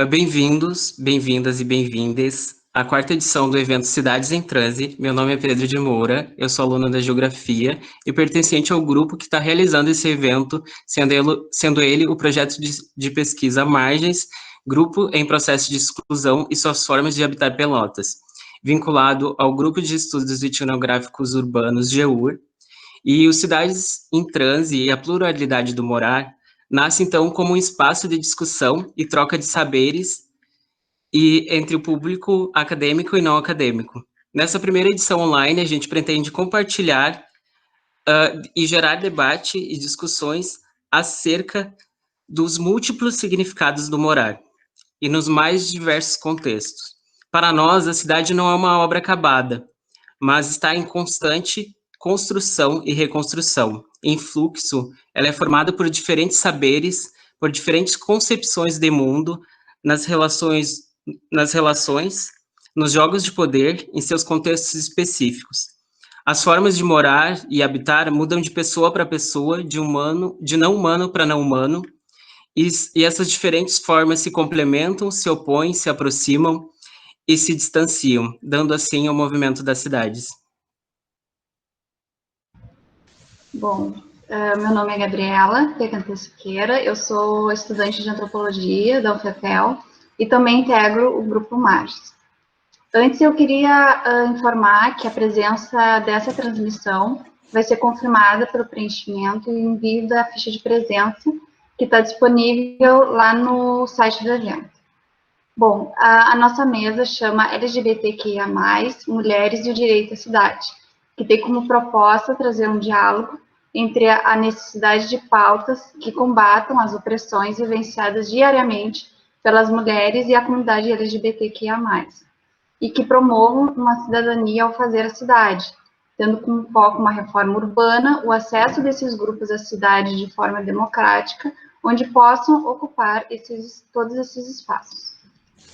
Bem-vindos, bem-vindas e bem-vindes à quarta edição do evento Cidades em Transe. Meu nome é Pedro de Moura, eu sou aluno da Geografia e pertencente ao grupo que está realizando esse evento, sendo ele o projeto de pesquisa Margens, Grupo em Processo de Exclusão e Suas Formas de Habitar Pelotas, vinculado ao Grupo de Estudos Etnográficos Urbanos, GEUR, e o Cidades em Transe e a Pluralidade do Morar nasce, então, como um espaço de discussão e troca de saberes entre o público acadêmico e não acadêmico. Nessa primeira edição online, a gente pretende compartilhar e gerar debate e discussões acerca dos múltiplos significados do morar e nos mais diversos contextos. Para nós, a cidade não é uma obra acabada, mas está em constante construção e reconstrução. Em fluxo, ela é formada por diferentes saberes, por diferentes concepções de mundo, nas relações, nos jogos de poder, em seus contextos específicos. As formas de morar e habitar mudam de pessoa para pessoa, de não humano para não humano, e essas diferentes formas se complementam, se opõem, se aproximam e se distanciam, dando assim ao movimento das cidades. Bom, meu nome é Gabriela Pecantu Siqueira, eu sou estudante de Antropologia da UFPEL e também integro o Grupo Margens. Antes eu queria informar que a presença dessa transmissão vai ser confirmada pelo preenchimento e envio da ficha de presença que está disponível lá no site do evento. Bom, a nossa mesa chama LGBTQIA+, Mulheres e o Direito à Cidade, que tem como proposta trazer um diálogo entre a necessidade de pautas que combatam as opressões vivenciadas diariamente pelas mulheres e a comunidade LGBTQIA+, e que promovam uma cidadania ao fazer a cidade, tendo como foco uma reforma urbana, o acesso desses grupos à cidade de forma democrática, onde possam ocupar todos esses espaços.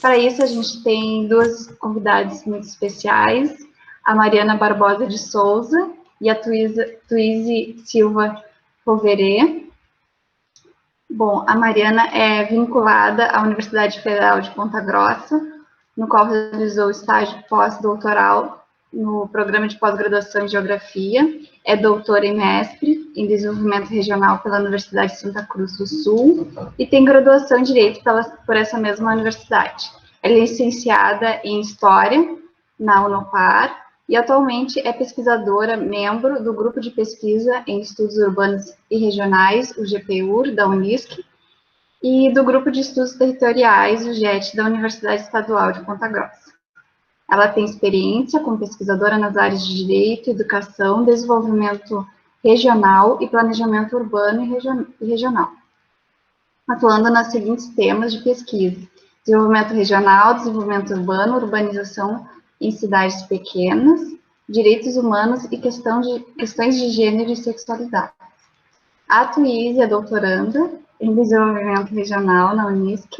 Para isso, a gente tem duas convidadas muito especiais, a Mariana Barbosa de Souza e a Tuíse Silva Poverê. Bom, a Mariana é vinculada à Universidade Federal de Ponta Grossa, no qual realizou estágio pós-doutoral no programa de pós-graduação em Geografia, é doutora e mestre em Desenvolvimento Regional pela Universidade de Santa Cruz do Sul e tem graduação em Direito por essa mesma universidade. Ela é licenciada em História na Unopar e atualmente é pesquisadora, membro do Grupo de Pesquisa em Estudos Urbanos e Regionais, o GPUR, da Unisc, e do Grupo de Estudos Territoriais, o GET, da Universidade Estadual de Ponta Grossa. Ela tem experiência como pesquisadora nas áreas de Direito, Educação, Desenvolvimento Regional e Planejamento Urbano e Regional, atuando nos seguintes temas de pesquisa: desenvolvimento regional, desenvolvimento urbano, urbanização em cidades pequenas, direitos humanos e questões de gênero e sexualidade. A Tuíse é doutoranda em desenvolvimento regional na Unisc,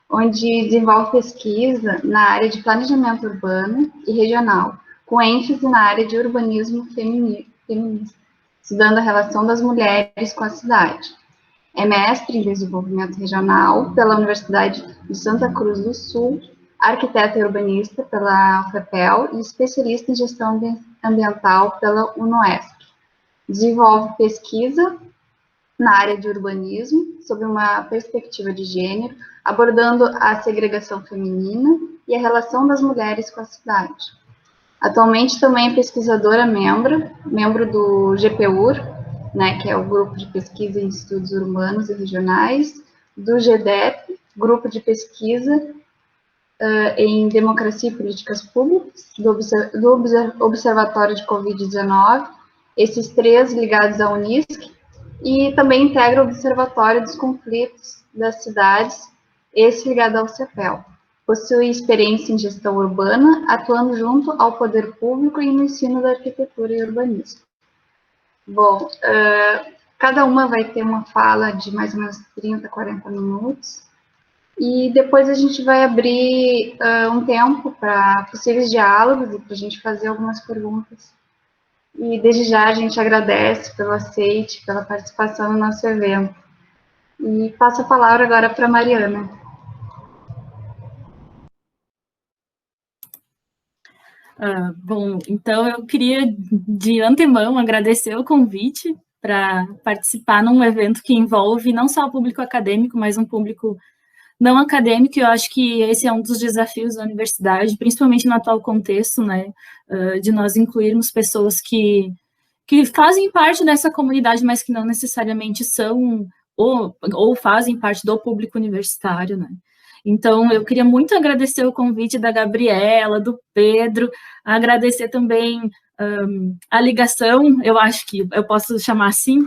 onde desenvolve pesquisa na área de planejamento urbano e regional, com ênfase na área de urbanismo feminista, estudando a relação das mulheres com a cidade. É mestre em desenvolvimento regional pela Universidade de Santa Cruz do Sul, arquiteta e urbanista pela UFPEL e especialista em gestão ambiental pela UNOESP. Desenvolve pesquisa na área de urbanismo, sob uma perspectiva de gênero, abordando a segregação feminina e a relação das mulheres com a cidade. Atualmente também é pesquisadora membro do GPUR, né, que é o Grupo de Pesquisa em Estudos Urbanos e Regionais, do GDEP, Grupo de Pesquisa em Democracia e Políticas Públicas, do Observatório de Covid-19, esses três ligados à Unisc, e também integra o Observatório dos Conflitos das Cidades, esse ligado ao CEPEL. Possui experiência em gestão urbana, atuando junto ao poder público e no ensino da arquitetura e urbanismo. Bom, cada uma vai ter uma fala de mais ou menos 30, 40 minutos, e depois a gente vai abrir um tempo para possíveis diálogos e para a gente fazer algumas perguntas. E desde já a gente agradece pelo aceite, pela participação no nosso evento. E passo a palavra agora para a Mariana. Bom, então eu queria de antemão agradecer o convite para participar num evento que envolve não só o público acadêmico, mas um público não acadêmico. Eu acho que esse é um dos desafios da universidade, principalmente no atual contexto, né, de nós incluirmos pessoas que fazem parte dessa comunidade, mas que não necessariamente são ou fazem parte do público universitário, né. Então, eu queria muito agradecer o convite da Gabriela, do Pedro, agradecer também a ligação, eu acho que eu posso chamar assim,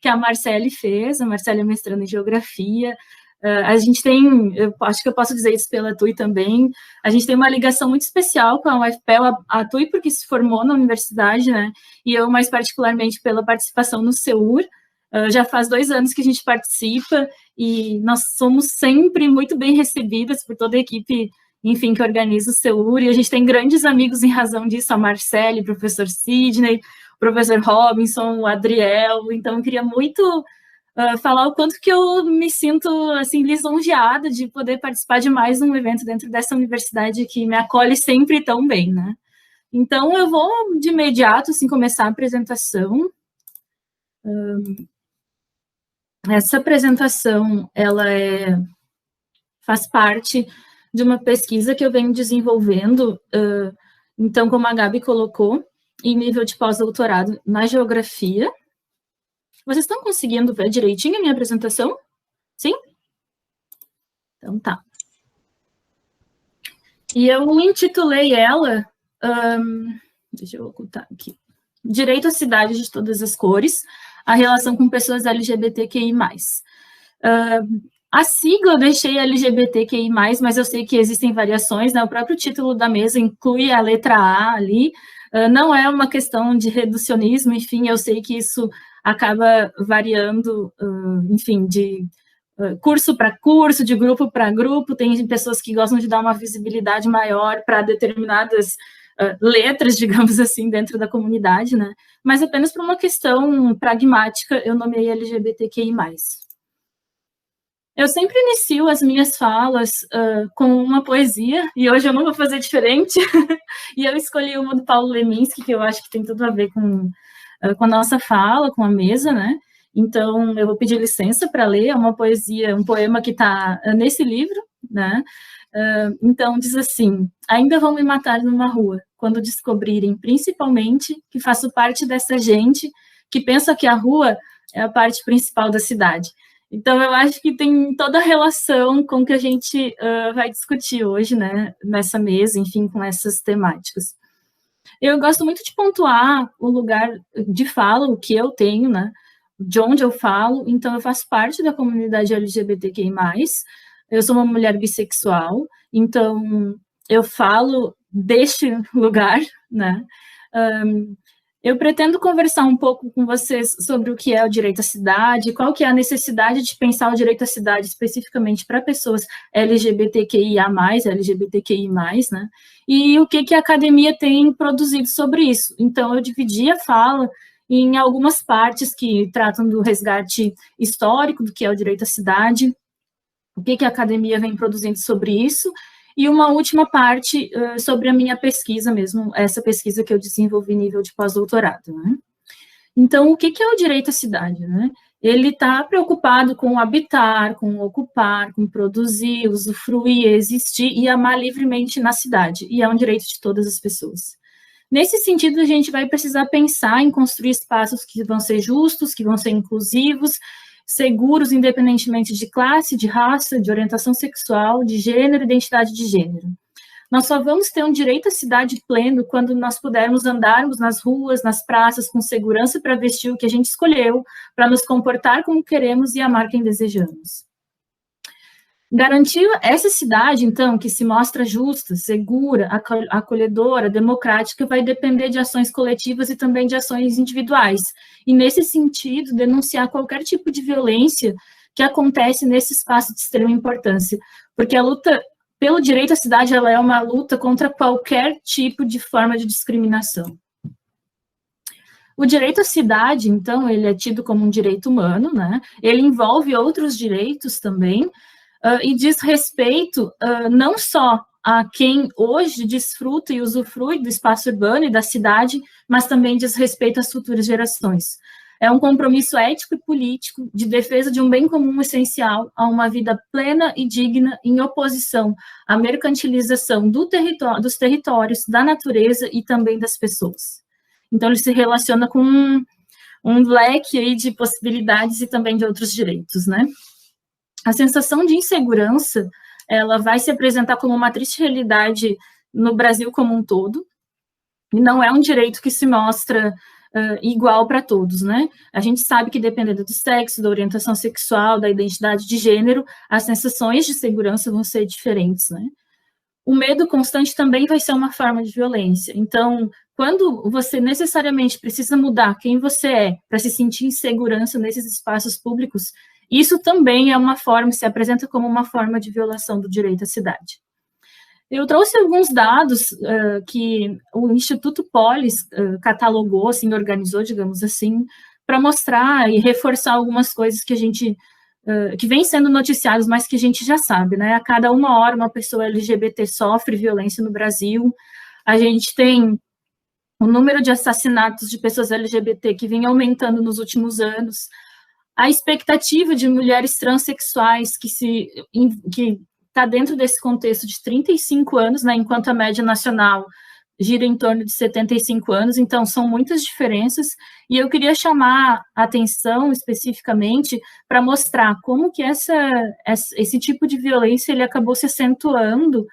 que a Marcele fez, a Marcele é mestranda em Geografia. A gente tem, eu acho que eu posso dizer isso pela TUI também, a gente tem uma ligação muito especial com a UFPEL, a TUI porque se formou na universidade, né, e eu mais particularmente pela participação no CEUR. Já faz 2 anos que a gente participa e nós somos sempre muito bem recebidas por toda a equipe, enfim, que organiza o CEUR, e a gente tem grandes amigos em razão disso, a Marcele, o professor Sidney, o professor Robinson, o Adriel. Então eu queria muito falar o quanto que eu me sinto, assim, lisonjeada de poder participar de mais um evento dentro dessa universidade que me acolhe sempre tão bem, né. Então eu vou de imediato, assim, começar a apresentação. Essa apresentação, ela faz parte de uma pesquisa que eu venho desenvolvendo, então, como a Gabi colocou, em nível de pós-doutorado na geografia. Vocês estão conseguindo ver direitinho a minha apresentação? Sim? Então, tá. E eu intitulei ela, deixa eu ocultar aqui, Direito à Cidade de Todas as Cores, a relação com pessoas LGBTQI+. A sigla eu deixei LGBTQI+, mas eu sei que existem variações, né? O próprio título da mesa inclui a letra A ali. Não é uma questão de reducionismo, enfim, eu sei que isso acaba variando, enfim, de curso para curso, de grupo para grupo. Tem pessoas que gostam de dar uma visibilidade maior para determinadas letras, digamos assim, dentro da comunidade, né? Mas apenas por uma questão pragmática, eu nomeei LGBTQI+. Eu sempre inicio as minhas falas com uma poesia, e hoje eu não vou fazer diferente, e eu escolhi uma do Paulo Leminski, que eu acho que tem tudo a ver com a nossa fala, com a mesa, né? Então, eu vou pedir licença para ler, é uma poesia, um poema que está nesse livro, né? Então, diz assim: ainda vão me matar numa rua, quando descobrirem, principalmente, que faço parte dessa gente que pensa que a rua é a parte principal da cidade. Então, eu acho que tem toda a relação com o que a gente vai discutir hoje, né, nessa mesa, enfim, com essas temáticas. Eu gosto muito de pontuar o lugar de fala, o que eu tenho, né, de onde eu falo. Então, eu faço parte da comunidade LGBTQI+, eu sou uma mulher bissexual, então eu falo deste lugar, né. Eu pretendo conversar um pouco com vocês sobre o que é o direito à cidade, qual que é a necessidade de pensar o direito à cidade especificamente para pessoas LGBTQIA+, LGBTQI+, né, e o que a academia tem produzido sobre isso. Então, eu dividi a fala em algumas partes que tratam do resgate histórico do que é o direito à cidade, o que a academia vem produzindo sobre isso, e uma última parte sobre a minha pesquisa mesmo, essa pesquisa que eu desenvolvi em nível de pós-doutorado, né? Então, o que é o direito à cidade, né? Ele está preocupado com habitar, com ocupar, com produzir, usufruir, existir e amar livremente na cidade, e é um direito de todas as pessoas. Nesse sentido, a gente vai precisar pensar em construir espaços que vão ser justos, que vão ser inclusivos, seguros, independentemente de classe, de raça, de orientação sexual, de gênero, identidade de gênero. Nós só vamos ter um direito à cidade pleno quando nós pudermos andarmos nas ruas, nas praças, com segurança para vestir o que a gente escolheu, para nos comportar como queremos e amar quem desejamos. Garantir essa cidade, então, que se mostra justa, segura, acolhedora, democrática, vai depender de ações coletivas e também de ações individuais. E, nesse sentido, denunciar qualquer tipo de violência que acontece nesse espaço de extrema importância. Porque a luta pelo direito à cidade, ela é uma luta contra qualquer tipo de forma de discriminação. O direito à cidade, então, ele é tido como um direito humano, né? Ele envolve outros direitos também, e diz respeito não só a quem hoje desfruta e usufrui do espaço urbano e da cidade, mas também diz respeito às futuras gerações. É um compromisso ético e político de defesa de um bem comum essencial a uma vida plena e digna em oposição à mercantilização dos territórios, da natureza e também das pessoas. Então, ele se relaciona com um leque aí de possibilidades e também de outros direitos, né? A sensação de insegurança, ela vai se apresentar como uma triste realidade no Brasil como um todo, e não é um direito que se mostra igual para todos, né? A gente sabe que dependendo do sexo, da orientação sexual, da identidade de gênero, as sensações de segurança vão ser diferentes, né? O medo constante também vai ser uma forma de violência. Então, quando você necessariamente precisa mudar quem você é para se sentir em segurança nesses espaços públicos, isso também é uma forma, se apresenta como uma forma de violação do direito à cidade. Eu trouxe alguns dados que o Instituto Polis catalogou, assim, organizou, digamos assim, para mostrar e reforçar algumas coisas que a gente, que vem sendo noticiadas, mas que a gente já sabe, né? A cada 1 hora, uma pessoa LGBT sofre violência no Brasil. A gente tem o número de assassinatos de pessoas LGBT que vem aumentando nos últimos anos. A expectativa de mulheres transexuais que está dentro desse contexto de 35 anos, né, enquanto a média nacional gira em torno de 75 anos, então são muitas diferenças, e eu queria chamar a atenção especificamente para mostrar como que esse tipo de violência ele acabou se acentuando,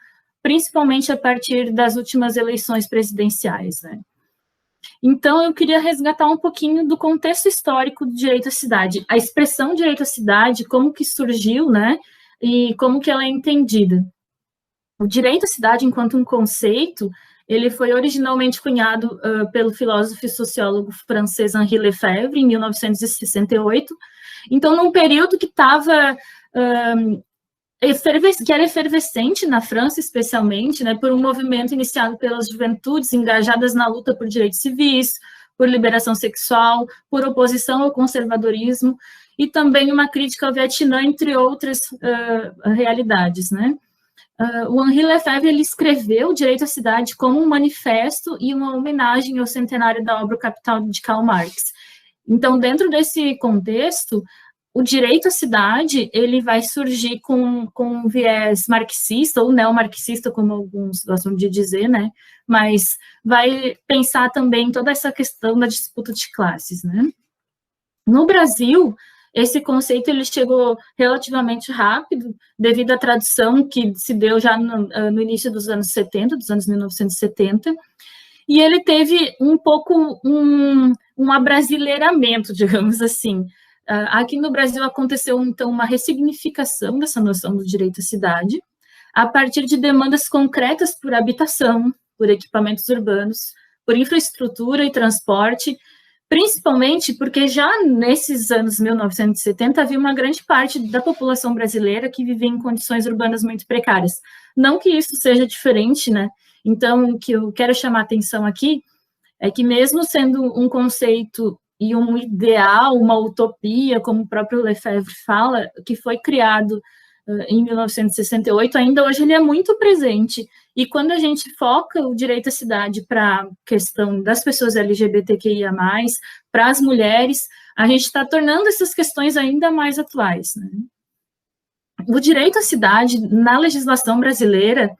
principalmente a partir das últimas eleições presidenciais, né. Então, eu queria resgatar um pouquinho do contexto histórico do direito à cidade, a expressão direito à cidade, como que surgiu, né, e como que ela é entendida. O direito à cidade, enquanto um conceito, ele foi originalmente cunhado pelo filósofo e sociólogo francês Henri Lefebvre, em 1968. Então, num período que estava... que era efervescente na França, especialmente, né, por um movimento iniciado pelas juventudes engajadas na luta por direitos civis, por liberação sexual, por oposição ao conservadorismo, e também uma crítica ao Vietnã, entre outras realidades, né. O Henri Lefebvre, ele escreveu o Direito à Cidade como um manifesto e uma homenagem ao centenário da obra O Capital de Karl Marx. Então, dentro desse contexto, o direito à cidade, ele vai surgir com um viés marxista, ou neomarxista, como alguns gostam de dizer, né, mas vai pensar também toda essa questão da disputa de classes, né. No Brasil, esse conceito ele chegou relativamente rápido, devido à tradução que se deu já no início dos anos 70, dos anos 1970, e ele teve um pouco um abrasileiramento, digamos assim. Aqui no Brasil aconteceu, então, uma ressignificação dessa noção do direito à cidade, a partir de demandas concretas por habitação, por equipamentos urbanos, por infraestrutura e transporte, principalmente porque já nesses anos 1970 havia uma grande parte da população brasileira que vivia em condições urbanas muito precárias. Não que isso seja diferente, né? Então, o que eu quero chamar a atenção aqui é que mesmo sendo um conceito e um ideal, uma utopia, como o próprio Lefebvre fala, que foi criado em 1968, ainda hoje ele é muito presente. E quando a gente foca o direito à cidade para a questão das pessoas LGBTQIA+, para as mulheres, a gente está tornando essas questões ainda mais atuais, né? O direito à cidade, na legislação brasileira,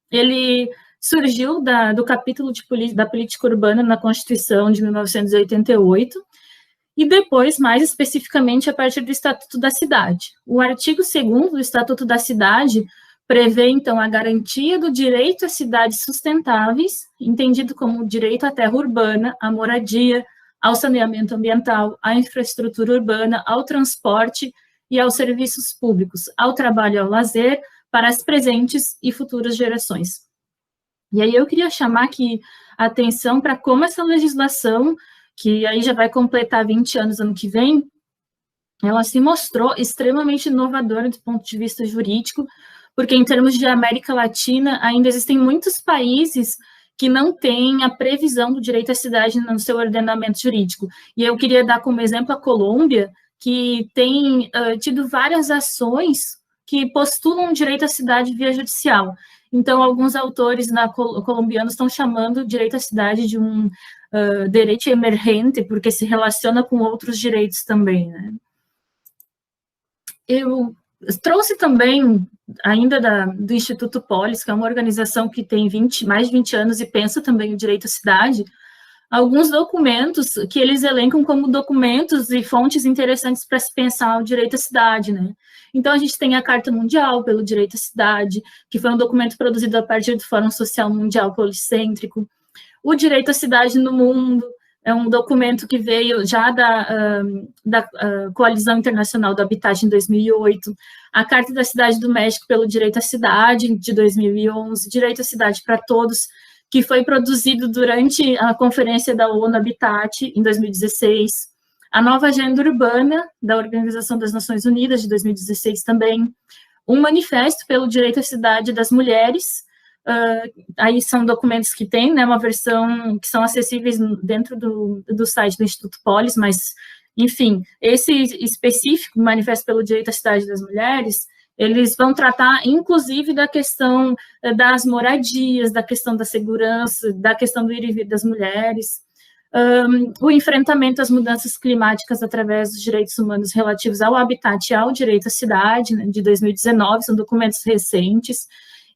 ele surgiu do capítulo da política urbana na Constituição de 1988, e depois, mais especificamente, a partir do Estatuto da Cidade. O artigo 2º do Estatuto da Cidade prevê, então, a garantia do direito a cidades sustentáveis, entendido como o direito à terra urbana, à moradia, ao saneamento ambiental, à infraestrutura urbana, ao transporte e aos serviços públicos, ao trabalho e ao lazer, para as presentes e futuras gerações. E aí eu queria chamar aqui a atenção para como essa legislação, que aí já vai completar 20 anos ano que vem, ela se mostrou extremamente inovadora do ponto de vista jurídico, porque em termos de América Latina, ainda existem muitos países que não têm a previsão do direito à cidade no seu ordenamento jurídico. E eu queria dar como exemplo a Colômbia, que tem tido várias ações que postulam direito à cidade via judicial. Então, alguns autores colombianos estão chamando o direito à cidade de um direito emergente, porque se relaciona com outros direitos também, né? Eu trouxe também, ainda do Instituto Polis, que é uma organização que tem mais de 20 anos e pensa também o direito à cidade, alguns documentos que eles elencam como documentos e fontes interessantes para se pensar o direito à cidade, né? Então, a gente tem a Carta Mundial pelo Direito à Cidade, que foi um documento produzido a partir do Fórum Social Mundial Policêntrico. O Direito à Cidade no Mundo é um documento que veio já da Coalizão Internacional do Habitat em 2008, a Carta da Cidade do México pelo Direito à Cidade, de 2011, Direito à Cidade para Todos, que foi produzido durante a Conferência da ONU Habitat, em 2016, a Nova Agenda Urbana, da Organização das Nações Unidas, de 2016 também, um Manifesto pelo Direito à Cidade das Mulheres, aí são documentos que tem, né, uma versão que são acessíveis dentro do site do Instituto Polis, mas, enfim, esse específico, Manifesto pelo Direito à Cidade das Mulheres, eles vão tratar, inclusive, da questão das moradias, da questão da segurança, da questão do ir e vir das mulheres, o enfrentamento às mudanças climáticas através dos direitos humanos relativos ao habitat e ao direito à cidade, né, de 2019, são documentos recentes,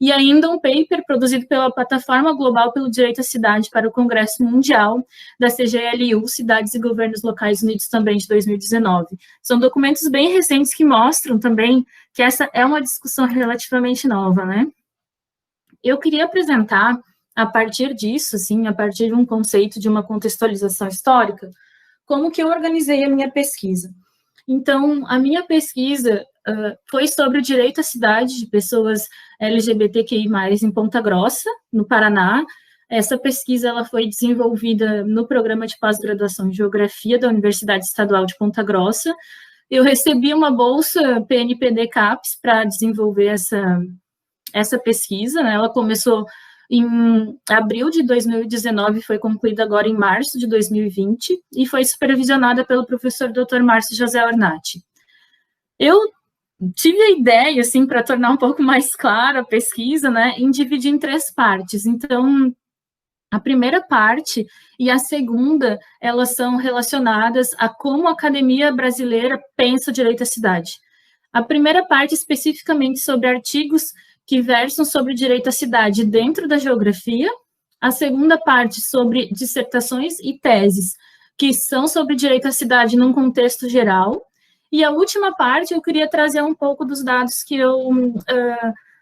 e ainda um paper produzido pela Plataforma Global pelo Direito à Cidade para o Congresso Mundial da CGLU, Cidades e Governos Locais Unidos, também de 2019. São documentos bem recentes que mostram também que essa é uma discussão relativamente nova, né? Eu queria apresentar, a partir disso, assim, a partir de um conceito de uma contextualização histórica, como que eu organizei a minha pesquisa. Então, a minha pesquisa foi sobre o direito à cidade de pessoas LGBTQI+, em Ponta Grossa, no Paraná. Essa pesquisa ela foi desenvolvida no programa de pós-graduação em Geografia da Universidade Estadual de Ponta Grossa. Eu recebi uma bolsa PNPD-CAPES para desenvolver essa pesquisa, né? Ela começou em abril de 2019, foi concluída agora em março de 2020, e foi supervisionada pelo professor Dr. Márcio José Ornati. Eu tive a ideia, assim, para tornar um pouco mais clara a pesquisa, né, em dividir em 3 partes. Então, a primeira parte e a segunda, elas são relacionadas a como a academia brasileira pensa o direito à cidade. A primeira parte, especificamente sobre artigos que versam sobre o direito à cidade dentro da geografia, a segunda parte sobre dissertações e teses, que são sobre direito à cidade num contexto geral, e a última parte eu queria trazer um pouco dos dados que eu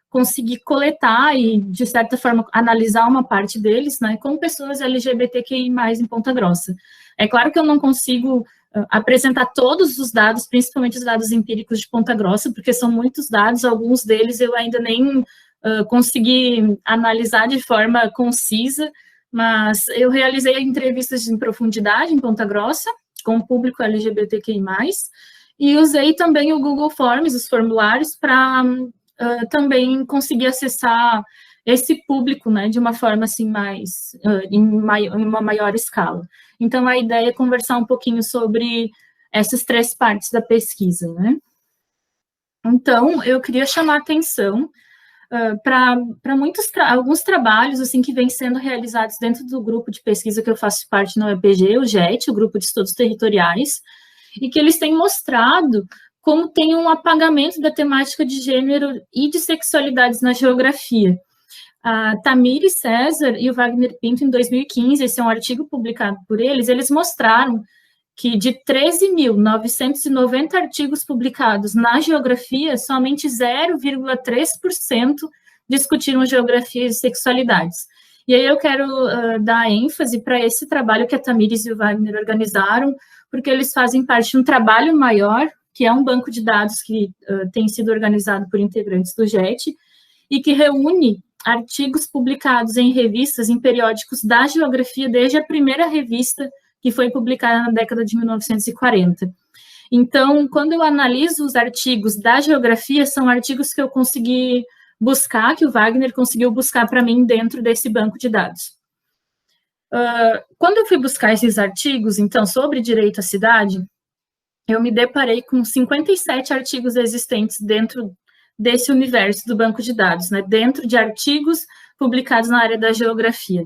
consegui coletar e, de certa forma, analisar uma parte deles, né, com pessoas LGBTQI+, em Ponta Grossa. É claro que eu não consigo apresentar todos os dados, principalmente os dados empíricos de Ponta Grossa, porque são muitos dados, alguns deles eu ainda nem consegui analisar de forma concisa, mas eu realizei entrevistas em profundidade em Ponta Grossa, com o público LGBTQI+, e usei também o Google Forms, os formulários, para também conseguir acessar esse público, né, de uma forma, assim, mais, em uma maior escala. Então, a ideia é conversar um pouquinho sobre essas 3 partes da pesquisa, né. Então, eu queria chamar a atenção para alguns trabalhos, assim, que vêm sendo realizados dentro do grupo de pesquisa que eu faço parte no EPG, o GET, o Grupo de Estudos Territoriais, e que eles têm mostrado como tem um apagamento da temática de gênero e de sexualidades na geografia. A Tamires César e o Wagner Pinto, em 2015, esse é um artigo publicado por eles mostraram que de 13.990 artigos publicados na geografia, somente 0,3% discutiram geografia e sexualidades. E aí eu quero dar ênfase para esse trabalho que a Tamires e o Wagner organizaram, porque eles fazem parte de um trabalho maior, que é um banco de dados que tem sido organizado por integrantes do GET, e que reúne artigos publicados em revistas, em periódicos da geografia, desde a primeira revista, que foi publicada na década de 1940. Então, quando eu analiso os artigos da geografia, são artigos que eu consegui buscar, que o Wagner conseguiu buscar para mim dentro desse banco de dados. Quando eu fui buscar esses artigos, então, sobre direito à cidade, eu me deparei com 57 artigos existentes dentro desse universo do banco de dados, né, dentro de artigos publicados na área da geografia.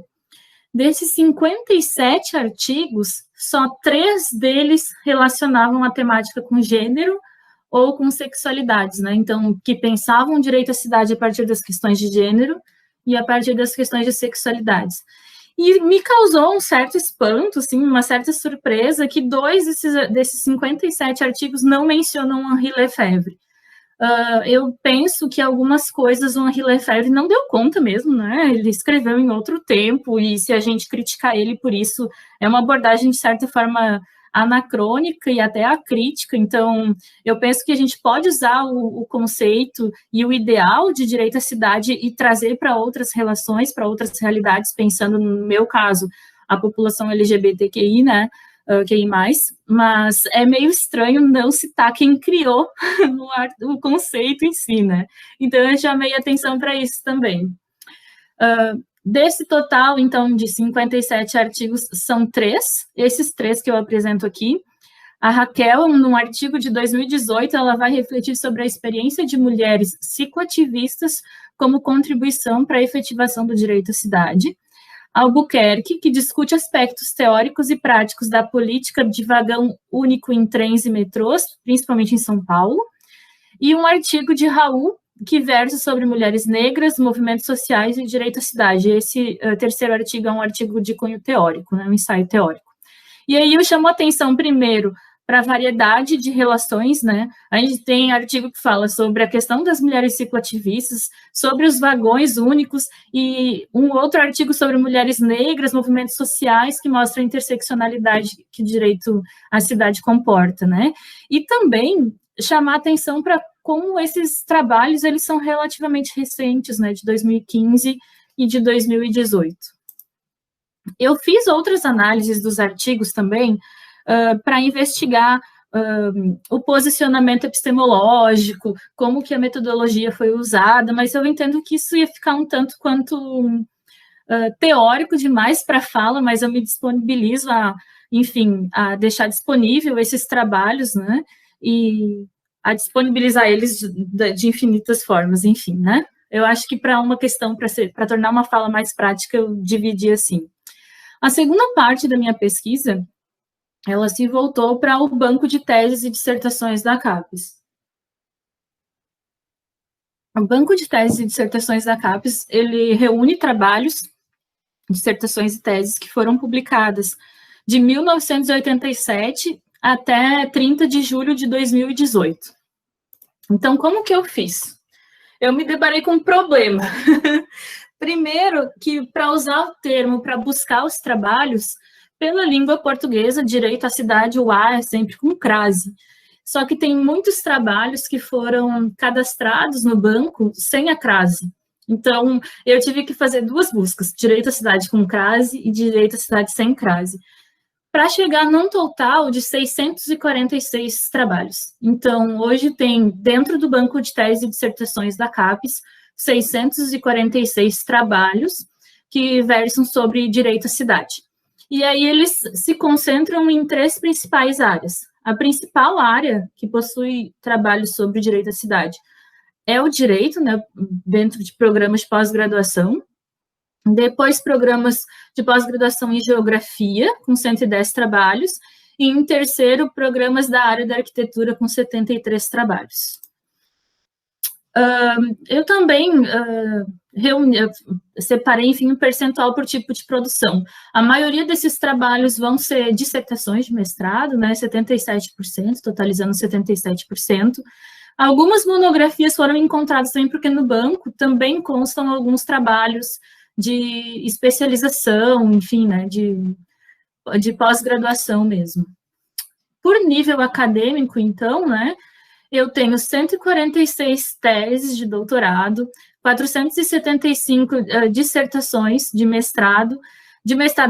Desses 57 artigos, só 3 deles relacionavam a temática com gênero ou com sexualidades, né? Então, que pensavam o direito à cidade a partir das questões de gênero e a partir das questões de sexualidades. E me causou um certo espanto, assim, uma certa surpresa, que 2 desses 57 artigos não mencionam Henri Lefebvre. Eu penso que algumas coisas o Henri Lefebvre não deu conta mesmo, né? Ele escreveu em outro tempo, e se a gente criticar ele por isso, é uma abordagem, de certa forma, anacrônica e até acrítica. Então, eu penso que a gente pode usar o conceito e o ideal de direito à cidade e trazer para outras relações, para outras realidades, pensando, no meu caso, a população LGBTQI, né? QI+, mas é meio estranho não citar quem criou o conceito em si, né? Então, eu chamei atenção para isso também. Desse total, então, de 57 artigos, são 3, esses 3 que eu apresento aqui. A Raquel, num artigo de 2018, ela vai refletir sobre a experiência de mulheres cicloativistas como contribuição para a efetivação do direito à cidade. Albuquerque, que discute aspectos teóricos e práticos da política de vagão único em trens e metrôs, principalmente em São Paulo, e um artigo de Raul, que versa sobre mulheres negras, movimentos sociais e direito à cidade. Esse terceiro artigo é um artigo de cunho teórico, né, um ensaio teórico. E aí eu chamo a atenção primeiro para a variedade de relações, né? A gente tem artigo que fala sobre a questão das mulheres cicloativistas, sobre os vagões únicos, e um outro artigo sobre mulheres negras, movimentos sociais, que mostra a interseccionalidade que o direito à cidade comporta, né? E também chamar atenção para como esses trabalhos, eles são relativamente recentes, né? De 2015 e de 2018. Eu fiz outras análises dos artigos também, para investigar o posicionamento epistemológico, como que a metodologia foi usada, mas eu entendo que isso ia ficar um tanto quanto teórico demais para a fala, mas eu me disponibilizo a deixar disponível esses trabalhos, né, e a disponibilizar eles de infinitas formas, enfim, né. Eu acho que para uma questão, para tornar uma fala mais prática, eu dividi assim. A segunda parte da minha pesquisa, ela se voltou para o banco de teses e dissertações da CAPES. O banco de teses e dissertações da CAPES, ele reúne trabalhos, dissertações e teses que foram publicadas de 1987 até 30 de julho de 2018. Então, como que eu fiz? Eu me deparei com um problema. Primeiro, que para usar o termo, para buscar os trabalhos, pela língua portuguesa, direito à cidade, o A é sempre com crase. Só que tem muitos trabalhos que foram cadastrados no banco sem a crase. Então, eu tive que fazer 2 buscas, direito à cidade com crase e direito à cidade sem crase, para chegar num total de 646 trabalhos. Então, hoje tem, dentro do banco de teses e dissertações da CAPES, 646 trabalhos que versam sobre direito à cidade. E aí eles se concentram em 3 principais áreas. A principal área que possui trabalhos sobre direito à cidade é o direito, né, dentro de programas de pós-graduação. Depois, programas de pós-graduação em geografia, com 110 trabalhos. E, em terceiro, programas da área da arquitetura, com 73 trabalhos. Eu também separei, enfim, um percentual por tipo de produção. A maioria desses trabalhos vão ser dissertações de mestrado, né, 77%, totalizando 77%. Algumas monografias foram encontradas também, porque no banco também constam alguns trabalhos de especialização, enfim, né, de pós-graduação mesmo. Por nível acadêmico, então, né, eu tenho 146 teses de doutorado, 475 dissertações de mestrado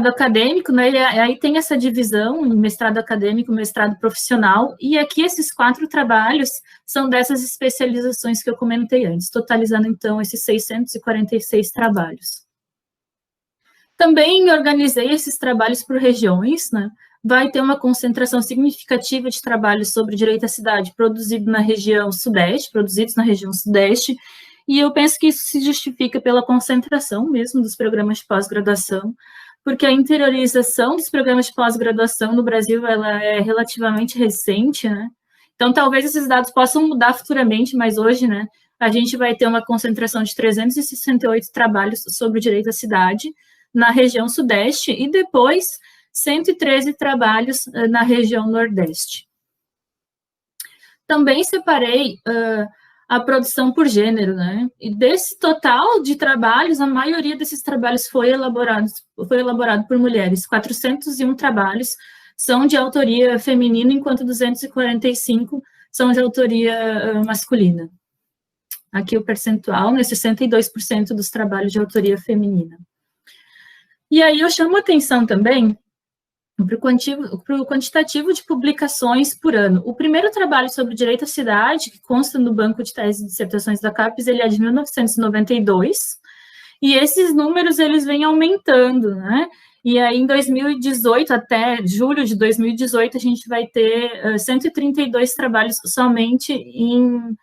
acadêmico, né, e aí tem essa divisão, mestrado acadêmico, mestrado profissional, e aqui esses 4 trabalhos são dessas especializações que eu comentei antes, totalizando, então, esses 646 trabalhos. Também organizei esses trabalhos por regiões, né, vai ter uma concentração significativa de trabalhos sobre direito à cidade produzidos na região sudeste, e eu penso que isso se justifica pela concentração mesmo dos programas de pós-graduação, porque a interiorização dos programas de pós-graduação no Brasil, ela é relativamente recente, né? Então, talvez esses dados possam mudar futuramente, mas hoje, né, a gente vai ter uma concentração de 368 trabalhos sobre o direito à cidade na região sudeste e depois 113 trabalhos na região nordeste. Também separei a produção por gênero, né? E desse total de trabalhos, a maioria desses trabalhos foi elaborado por mulheres. 401 trabalhos são de autoria feminina, enquanto 245 são de autoria masculina. Aqui o percentual, né, 62% dos trabalhos de autoria feminina. E aí eu chamo a atenção também para o quantitativo de publicações por ano. O primeiro trabalho sobre direito à cidade, que consta no banco de teses e dissertações da CAPES, ele é de 1992, e esses números, eles vêm aumentando, né? E aí, em 2018, até julho de 2018, a gente vai ter 132 trabalhos somente em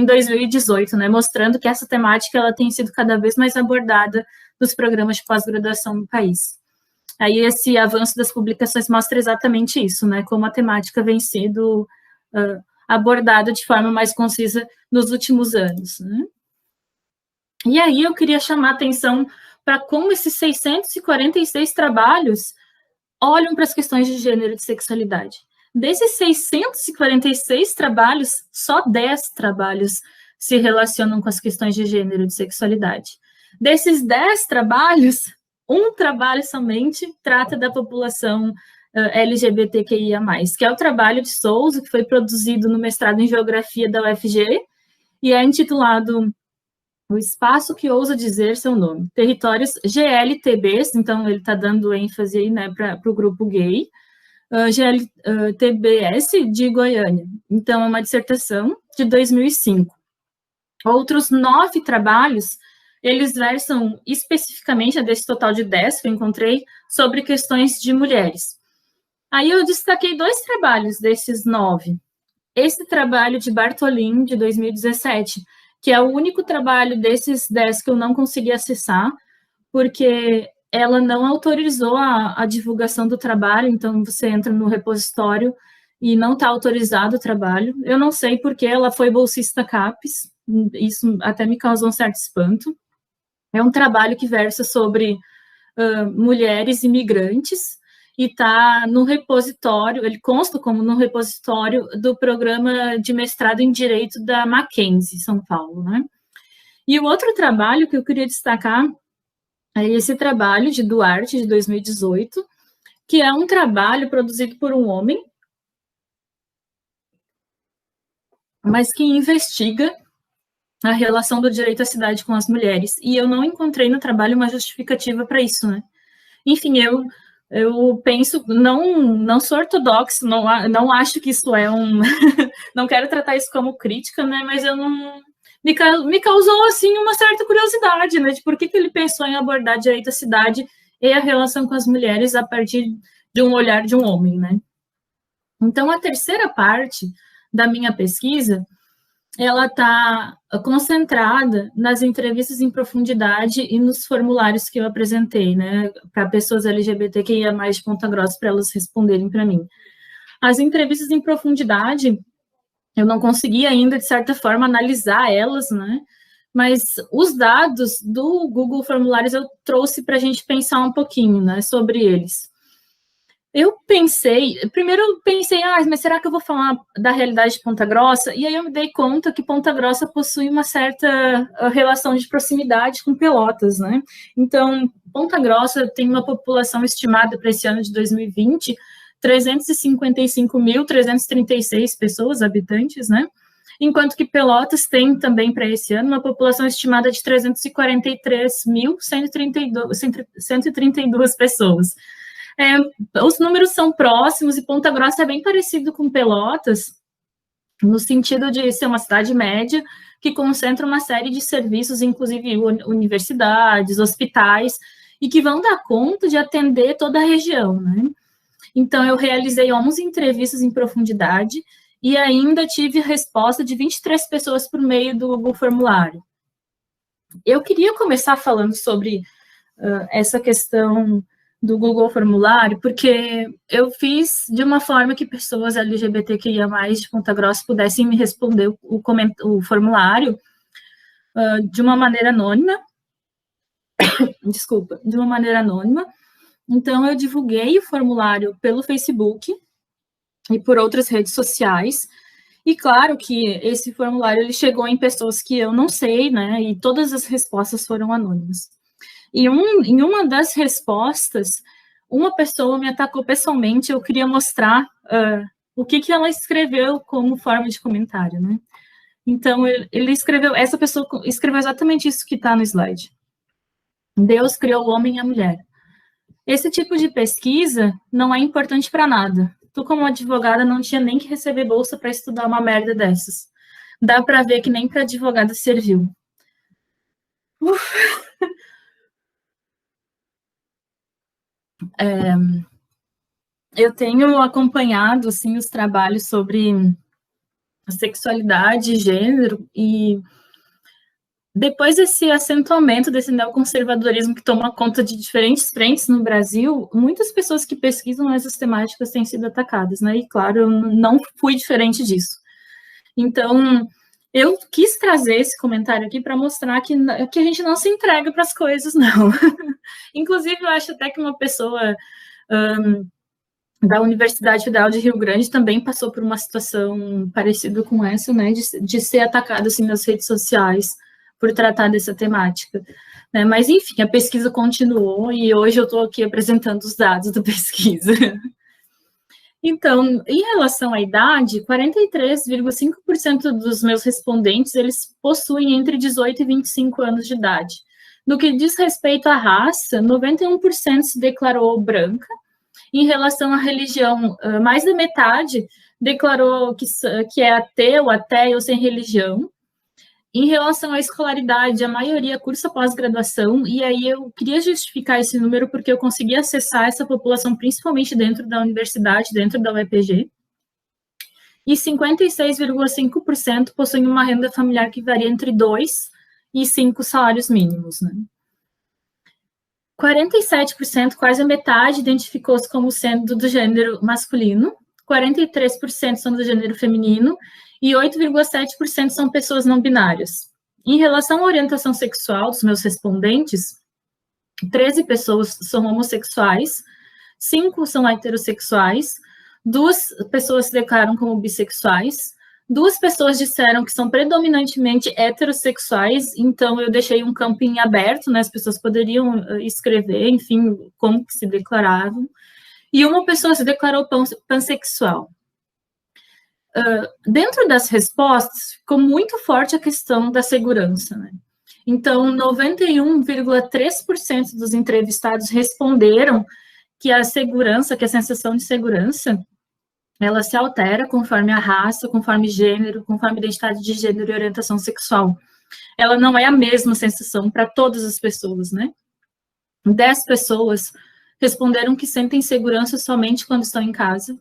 2018, né? Mostrando que essa temática, ela tem sido cada vez mais abordada nos programas de pós-graduação no país. Aí esse avanço das publicações mostra exatamente isso, né, como a temática vem sendo abordada de forma mais concisa nos últimos anos, né? E aí eu queria chamar a atenção para como esses 646 trabalhos olham para as questões de gênero e de sexualidade. Desses 646 trabalhos, só 10 trabalhos se relacionam com as questões de gênero e de sexualidade. Desses 10 trabalhos, um trabalho somente trata da população LGBTQIA+, que é o trabalho de Souza, que foi produzido no mestrado em Geografia da UFG, e é intitulado O Espaço que Ousa Dizer Seu Nome. Territórios GLTBs, então ele está dando ênfase aí, né, para o grupo gay, GLTBS de Goiânia. Então, é uma dissertação de 2005. Outros 9 trabalhos, eles versam especificamente, desse total de 10 que eu encontrei, sobre questões de mulheres. Aí eu destaquei 2 trabalhos desses 9. Esse trabalho de Bartolin, de 2017, que é o único trabalho desses 10 que eu não consegui acessar, porque ela não autorizou a divulgação do trabalho, então você entra no repositório e não está autorizado o trabalho. Eu não sei porque ela foi bolsista CAPES, isso até me causou um certo espanto. É um trabalho que versa sobre mulheres imigrantes e está no repositório, ele consta como no repositório do programa de mestrado em Direito da Mackenzie, São Paulo, né? E o outro trabalho que eu queria destacar é esse trabalho de Duarte, de 2018, que é um trabalho produzido por um homem, mas que investiga a relação do direito à cidade com as mulheres, e eu não encontrei no trabalho uma justificativa para isso, né? Enfim, eu penso, não sou ortodoxa, não acho que isso é não quero tratar isso como crítica, né? Mas eu não... Me causou, assim, uma certa curiosidade, né? De por que ele pensou em abordar direito à cidade e a relação com as mulheres a partir de um olhar de um homem, né? Então, a terceira parte da minha pesquisa, ela está concentrada nas entrevistas em profundidade e nos formulários que eu apresentei, né, para pessoas LGBTQIA+, de Ponta Grossa, para elas responderem para mim. As entrevistas em profundidade, eu não consegui ainda, de certa forma, analisar elas, né, mas os dados do Google Formulários eu trouxe para a gente pensar um pouquinho, né, sobre eles. Primeiro eu pensei, mas será que eu vou falar da realidade de Ponta Grossa? E aí eu me dei conta que Ponta Grossa possui uma certa relação de proximidade com Pelotas, né? Então, Ponta Grossa tem uma população estimada para esse ano de 2020, 355.336 pessoas, habitantes, né? Enquanto que Pelotas tem também para esse ano uma população estimada de 343.132 pessoas. Os números são próximos e Ponta Grossa é bem parecido com Pelotas, no sentido de ser uma cidade média que concentra uma série de serviços, inclusive universidades, hospitais, e que vão dar conta de atender toda a região, né? Então, eu realizei 11 entrevistas em profundidade e ainda tive resposta de 23 pessoas por meio do Google Formulário. Eu queria começar falando sobre essa questão do Google Formulário, porque eu fiz de uma forma que pessoas LGBTQIA+, de Ponta Grossa, pudessem me responder o formulário de uma maneira anônima. Desculpa, de uma maneira anônima. Então, eu divulguei o formulário pelo Facebook e por outras redes sociais. E claro que esse formulário ele chegou em pessoas que eu não sei, né? E todas as respostas foram anônimas. E em uma das respostas, uma pessoa me atacou pessoalmente. Eu queria mostrar o que ela escreveu como forma de comentário, né? Então, essa pessoa escreveu exatamente isso que está no slide. Deus criou o homem e a mulher. Esse tipo de pesquisa não é importante para nada. Tu, como advogada, não tinha nem que receber bolsa para estudar uma merda dessas. Dá para ver que nem para advogada serviu. Eu tenho acompanhado, assim, os trabalhos sobre sexualidade, gênero, e depois desse acentuamento desse neoconservadorismo que toma conta de diferentes frentes no Brasil, muitas pessoas que pesquisam essas temáticas têm sido atacadas, né? E, claro, eu não fui diferente disso. Então, eu quis trazer esse comentário aqui para mostrar que a gente não se entrega para as coisas, não. Inclusive, eu acho até que uma pessoa da Universidade Federal de Rio Grande também passou por uma situação parecida com essa, né? De ser atacada, assim, nas redes sociais, por tratar dessa temática, né? Mas, enfim, a pesquisa continuou e hoje eu estou aqui apresentando os dados da pesquisa. Então, em relação à idade, 43,5% dos meus respondentes, eles possuem entre 18 e 25 anos de idade. No que diz respeito à raça, 91% se declarou branca. Em relação à religião, mais da metade declarou que é ateu, ateia ou sem religião. Em relação à escolaridade, a maioria cursa pós-graduação, e aí eu queria justificar esse número porque eu consegui acessar essa população principalmente dentro da universidade, dentro da UEPG, e 56,5% possuem uma renda familiar que varia entre 2 e 5 salários mínimos, né? 47%, quase a metade, identificou-se como sendo do gênero masculino, 43% são do gênero feminino, e 8,7% são pessoas não binárias. Em relação à orientação sexual dos meus respondentes, 13 pessoas são homossexuais, 5 são heterossexuais, 2 pessoas se declaram como bissexuais, 2 pessoas disseram que são predominantemente heterossexuais, então eu deixei um campo em aberto, né, as pessoas poderiam escrever, enfim, como que se declaravam, e uma pessoa se declarou pansexual. Dentro das respostas, ficou muito forte a questão da segurança, né? Então, 91,3% dos entrevistados responderam que a segurança, que a sensação de segurança, ela se altera conforme a raça, conforme gênero, conforme identidade de gênero e orientação sexual. Ela não é a mesma sensação para todas as pessoas, né? 10 pessoas responderam que sentem segurança somente quando estão em casa.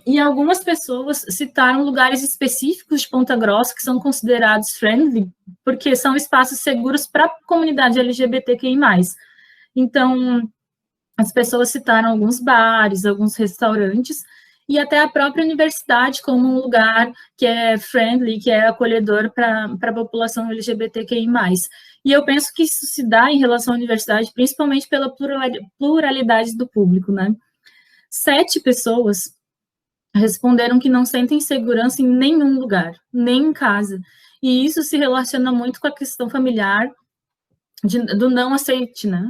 E algumas pessoas citaram lugares específicos de Ponta Grossa que são considerados friendly, porque são espaços seguros para a comunidade LGBTQI+. Então, as pessoas citaram alguns bares, alguns restaurantes, e até a própria universidade como um lugar que é friendly, que é acolhedor para a população LGBTQI+. E eu penso que isso se dá em relação à universidade, principalmente pela pluralidade do público, né? 7 pessoas responderam que não sentem segurança em nenhum lugar, nem em casa. E isso se relaciona muito com a questão familiar do não aceite, né?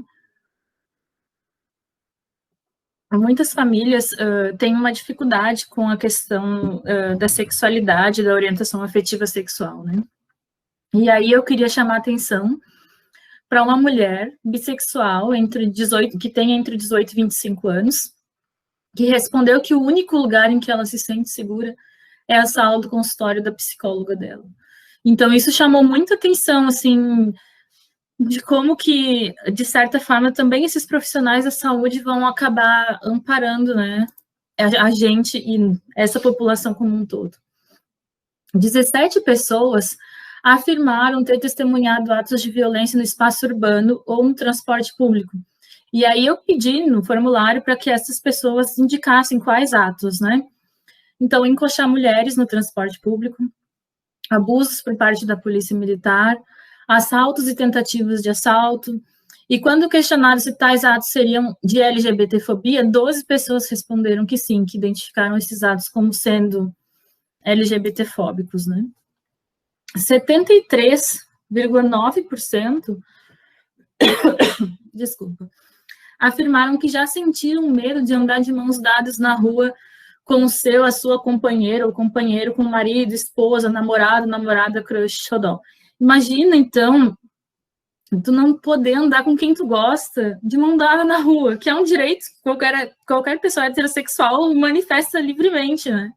Muitas famílias têm uma dificuldade com a questão da sexualidade, da orientação afetiva sexual, né? E aí eu queria chamar a atenção para uma mulher bissexual que tem entre 18 e 25 anos, que respondeu que o único lugar em que ela se sente segura é a sala do consultório da psicóloga dela. Então, isso chamou muita atenção, assim, de como que, de certa forma, também esses profissionais da saúde vão acabar amparando, né, a gente e essa população como um todo. 17 pessoas afirmaram ter testemunhado atos de violência no espaço urbano ou no transporte público. E aí eu pedi no formulário para que essas pessoas indicassem quais atos, né? Então, encoxar mulheres no transporte público, abusos por parte da polícia militar, assaltos e tentativas de assalto. E quando questionaram se tais atos seriam de LGBTfobia, 12 pessoas responderam que sim, que identificaram esses atos como sendo LGBTfóbicos, né? 73,9% desculpa, afirmaram que já sentiram medo de andar de mãos dadas na rua com a sua companheira ou companheiro, com marido, esposa, namorado, namorada, crush, xodó. Imagina, então, tu não poder andar com quem tu gosta de mão dada na rua, que é um direito que qualquer pessoa heterossexual manifesta livremente, né?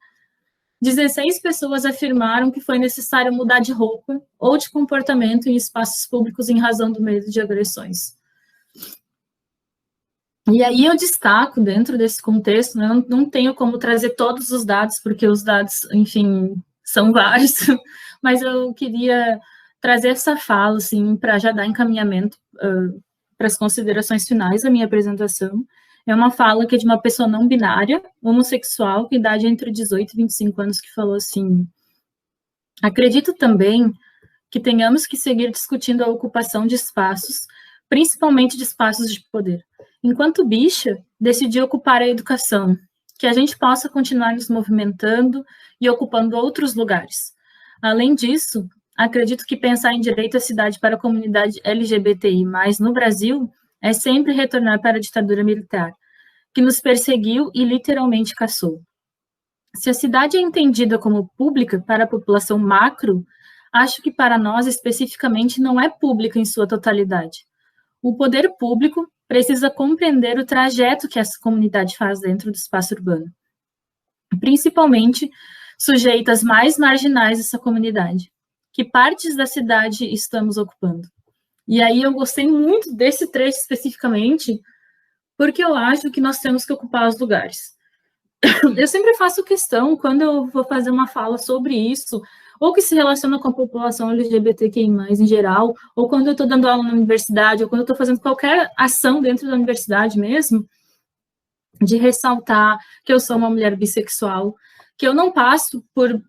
16 pessoas afirmaram que foi necessário mudar de roupa ou de comportamento em espaços públicos em razão do medo de agressões. E aí eu destaco, dentro desse contexto, né, eu não tenho como trazer todos os dados, porque os dados, enfim, são vários, mas eu queria trazer essa fala, assim, para já dar encaminhamento para as considerações finais da minha apresentação. É uma fala que é de uma pessoa não binária, homossexual, com idade entre 18 e 25 anos, que falou assim: acredito também que tenhamos que seguir discutindo a ocupação de espaços, principalmente de espaços de poder. Enquanto bicha, decidi ocupar a educação, que a gente possa continuar nos movimentando e ocupando outros lugares. Além disso, acredito que pensar em direito à cidade para a comunidade LGBTI+, no Brasil, é sempre retornar para a ditadura militar, que nos perseguiu e literalmente caçou. Se a cidade é entendida como pública para a população macro, acho que para nós especificamente não é pública em sua totalidade. O poder público precisa compreender o trajeto que essa comunidade faz dentro do espaço urbano, principalmente sujeitas mais marginais dessa comunidade, que partes da cidade estamos ocupando. E aí eu gostei muito desse trecho especificamente, porque eu acho que nós temos que ocupar os lugares. Eu sempre faço questão, quando eu vou fazer uma fala sobre isso, ou que se relaciona com a população LGBTQI+, em geral, ou quando eu estou dando aula na universidade, ou quando eu estou fazendo qualquer ação dentro da universidade mesmo, de ressaltar que eu sou uma mulher bissexual, que eu não passo por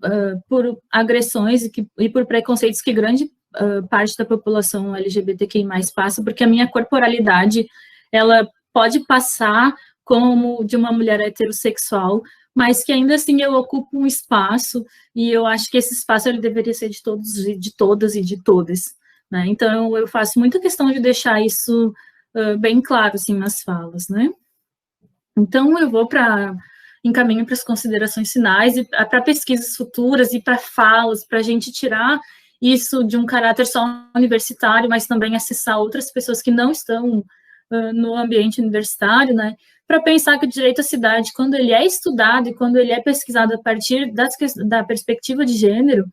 agressões e por preconceitos que grande parte da população LGBTQI+, passa, porque a minha corporalidade, ela pode passar como de uma mulher heterossexual, mas que ainda assim eu ocupo um espaço, e eu acho que esse espaço ele deveria ser de todos, de todas e de todas, né? Então eu faço muita questão de deixar isso bem claro, assim, nas falas, né? Então eu vou encaminho para as considerações finais, e para pesquisas futuras, e para falas, para a gente tirar isso de um caráter só universitário, mas também acessar outras pessoas que não estão no ambiente universitário, né, para pensar que o direito à cidade, quando ele é estudado e quando ele é pesquisado a partir da perspectiva de gênero,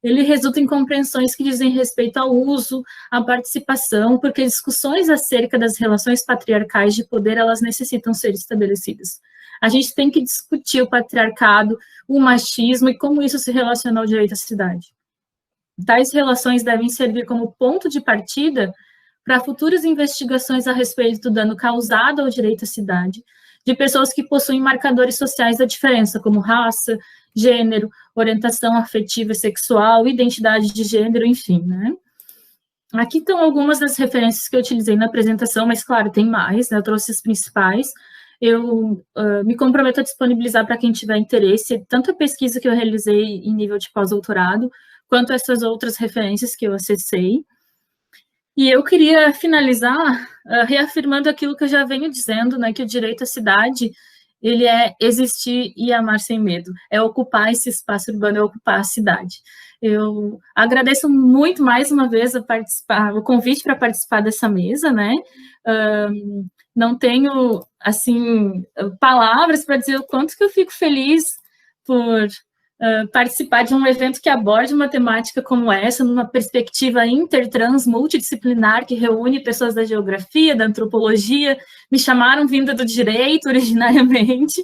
ele resulta em compreensões que dizem respeito ao uso, à participação, porque discussões acerca das relações patriarcais de poder, elas necessitam ser estabelecidas. A gente tem que discutir o patriarcado, o machismo e como isso se relaciona ao direito à cidade. Tais relações devem servir como ponto de partida para futuras investigações a respeito do dano causado ao direito à cidade, de pessoas que possuem marcadores sociais da diferença, como raça, gênero, orientação afetiva e sexual, identidade de gênero, enfim, né? Aqui estão algumas das referências que eu utilizei na apresentação, mas, claro, tem mais, né? Eu trouxe as principais. Eu me comprometo a disponibilizar para quem tiver interesse, tanto a pesquisa que eu realizei em nível de pós-doutorado, quanto essas outras referências que eu acessei. E eu queria finalizar reafirmando aquilo que eu já venho dizendo, né, que o direito à cidade, ele é existir e amar sem medo, é ocupar esse espaço urbano, é ocupar a cidade. Eu agradeço muito, mais uma vez, o convite para participar dessa mesa, né, não tenho, assim, palavras para dizer o quanto que eu fico feliz por participar de um evento que aborde uma temática como essa, numa perspectiva intertrans, multidisciplinar, que reúne pessoas da geografia, da antropologia, me chamaram vinda do direito, originariamente,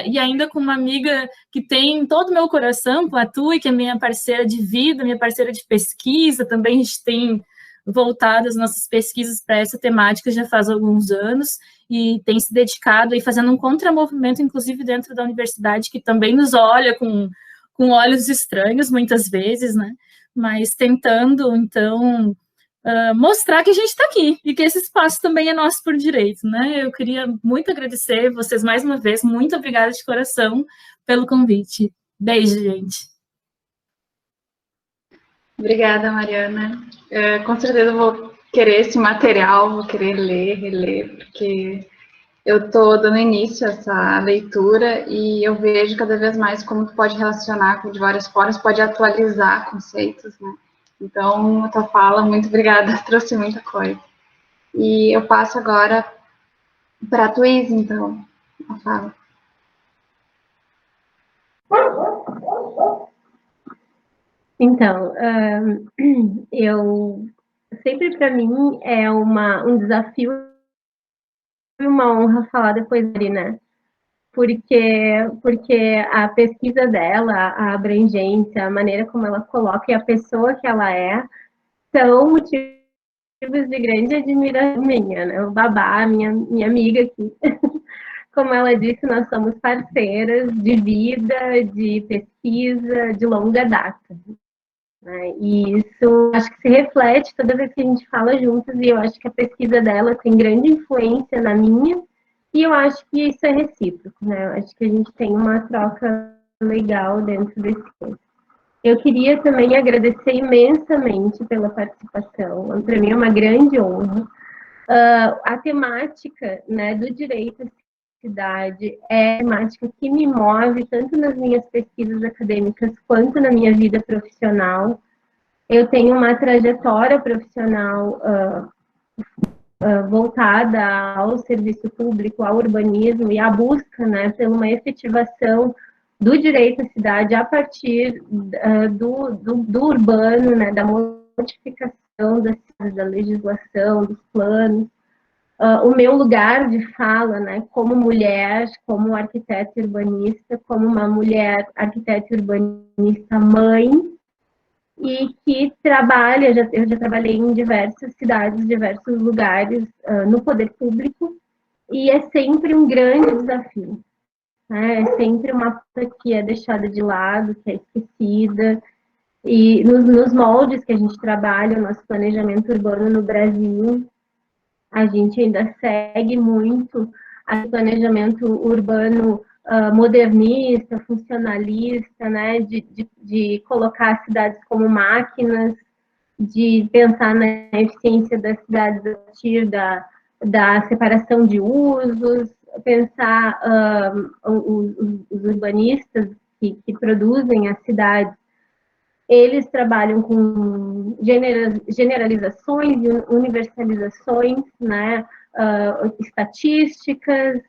e ainda com uma amiga que tem todo o meu coração, com a Tui, que é minha parceira de vida, minha parceira de pesquisa, também a gente tem voltado as nossas pesquisas para essa temática já faz alguns anos, e tem se dedicado e fazendo um contramovimento, inclusive dentro da universidade, que também nos olha com olhos estranhos, muitas vezes, né? Mas tentando, então, mostrar que a gente está aqui, e que esse espaço também é nosso por direito, né? Eu queria muito agradecer vocês mais uma vez, muito obrigada de coração pelo convite. Beijo, gente. Obrigada, Mariana. Com certeza eu vou querer esse material, vou querer ler, reler, porque eu estou dando início a essa leitura e eu vejo cada vez mais como pode relacionar de várias formas, pode atualizar conceitos, né? Então, a tua fala, muito obrigada, trouxe muita coisa. E eu passo agora para a Tuís, então, a fala. Então, eu sempre para mim é um desafio e uma honra falar depois dele, né? Porque a pesquisa dela, a abrangência, a maneira como ela coloca e a pessoa que ela é, são motivos de grande admiração minha, né? O Babá, minha amiga aqui. Como ela disse, nós somos parceiras de vida, de pesquisa, de longa data. Né? E isso acho que se reflete toda vez que a gente fala juntas, e eu acho que a pesquisa dela tem grande influência na minha, e eu acho que isso é recíproco, né? Eu acho que a gente tem uma troca legal dentro desse coisa. Eu queria também agradecer imensamente pela participação, para mim é uma grande honra. A temática, né, do direito à cidade é a temática que me move tanto nas minhas pesquisas acadêmicas quanto na minha vida profissional. Eu tenho uma trajetória profissional voltada ao serviço público, ao urbanismo e à busca, né, por uma efetivação do direito à cidade a partir do urbano, né, da modificação da legislação, dos planos. O meu lugar de fala, né, como mulher, como arquiteta urbanista, como uma mulher arquiteta urbanista mãe, e que trabalha, eu já trabalhei em diversas cidades, diversos lugares no poder público, e é sempre um grande desafio. Né? É sempre uma coisa que é deixada de lado, que é esquecida, e nos moldes que a gente trabalha, o nosso planejamento urbano no Brasil, a gente ainda segue muito o planejamento urbano modernista, funcionalista, né, de colocar as cidades como máquinas, de pensar na eficiência das cidades a partir da separação de usos, pensar os urbanistas que produzem as cidades, eles trabalham com generalizações e universalizações, né, estatísticas,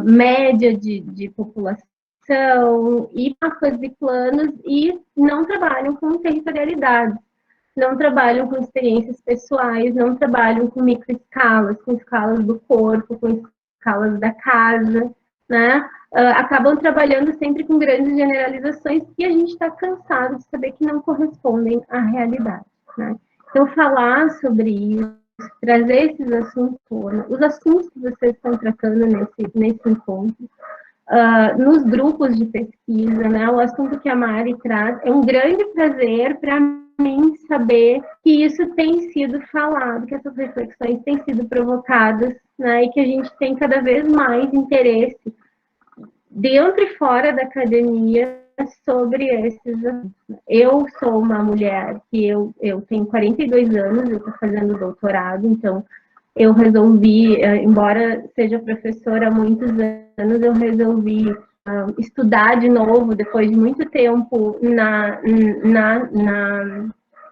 média de população, e mapas e planos, e não trabalham com territorialidade, não trabalham com experiências pessoais, não trabalham com microescalas, com escalas do corpo, com escalas da casa, né? Acabam trabalhando sempre com grandes generalizações e a gente está cansado de saber que não correspondem à realidade, né? Então, falar sobre isso, trazer esses assuntos, os assuntos que vocês estão tratando nesse encontro, nos grupos de pesquisa, né? O assunto que a Mari traz, é um grande prazer para mim saber que isso tem sido falado, que essas reflexões têm sido provocadas, né? E que a gente tem cada vez mais interesse dentro e fora da academia sobre esses assuntos. Eu sou uma mulher que eu tenho 42 anos, eu estou fazendo doutorado, então eu resolvi, embora seja professora há muitos anos, eu resolvi estudar de novo, depois de muito tempo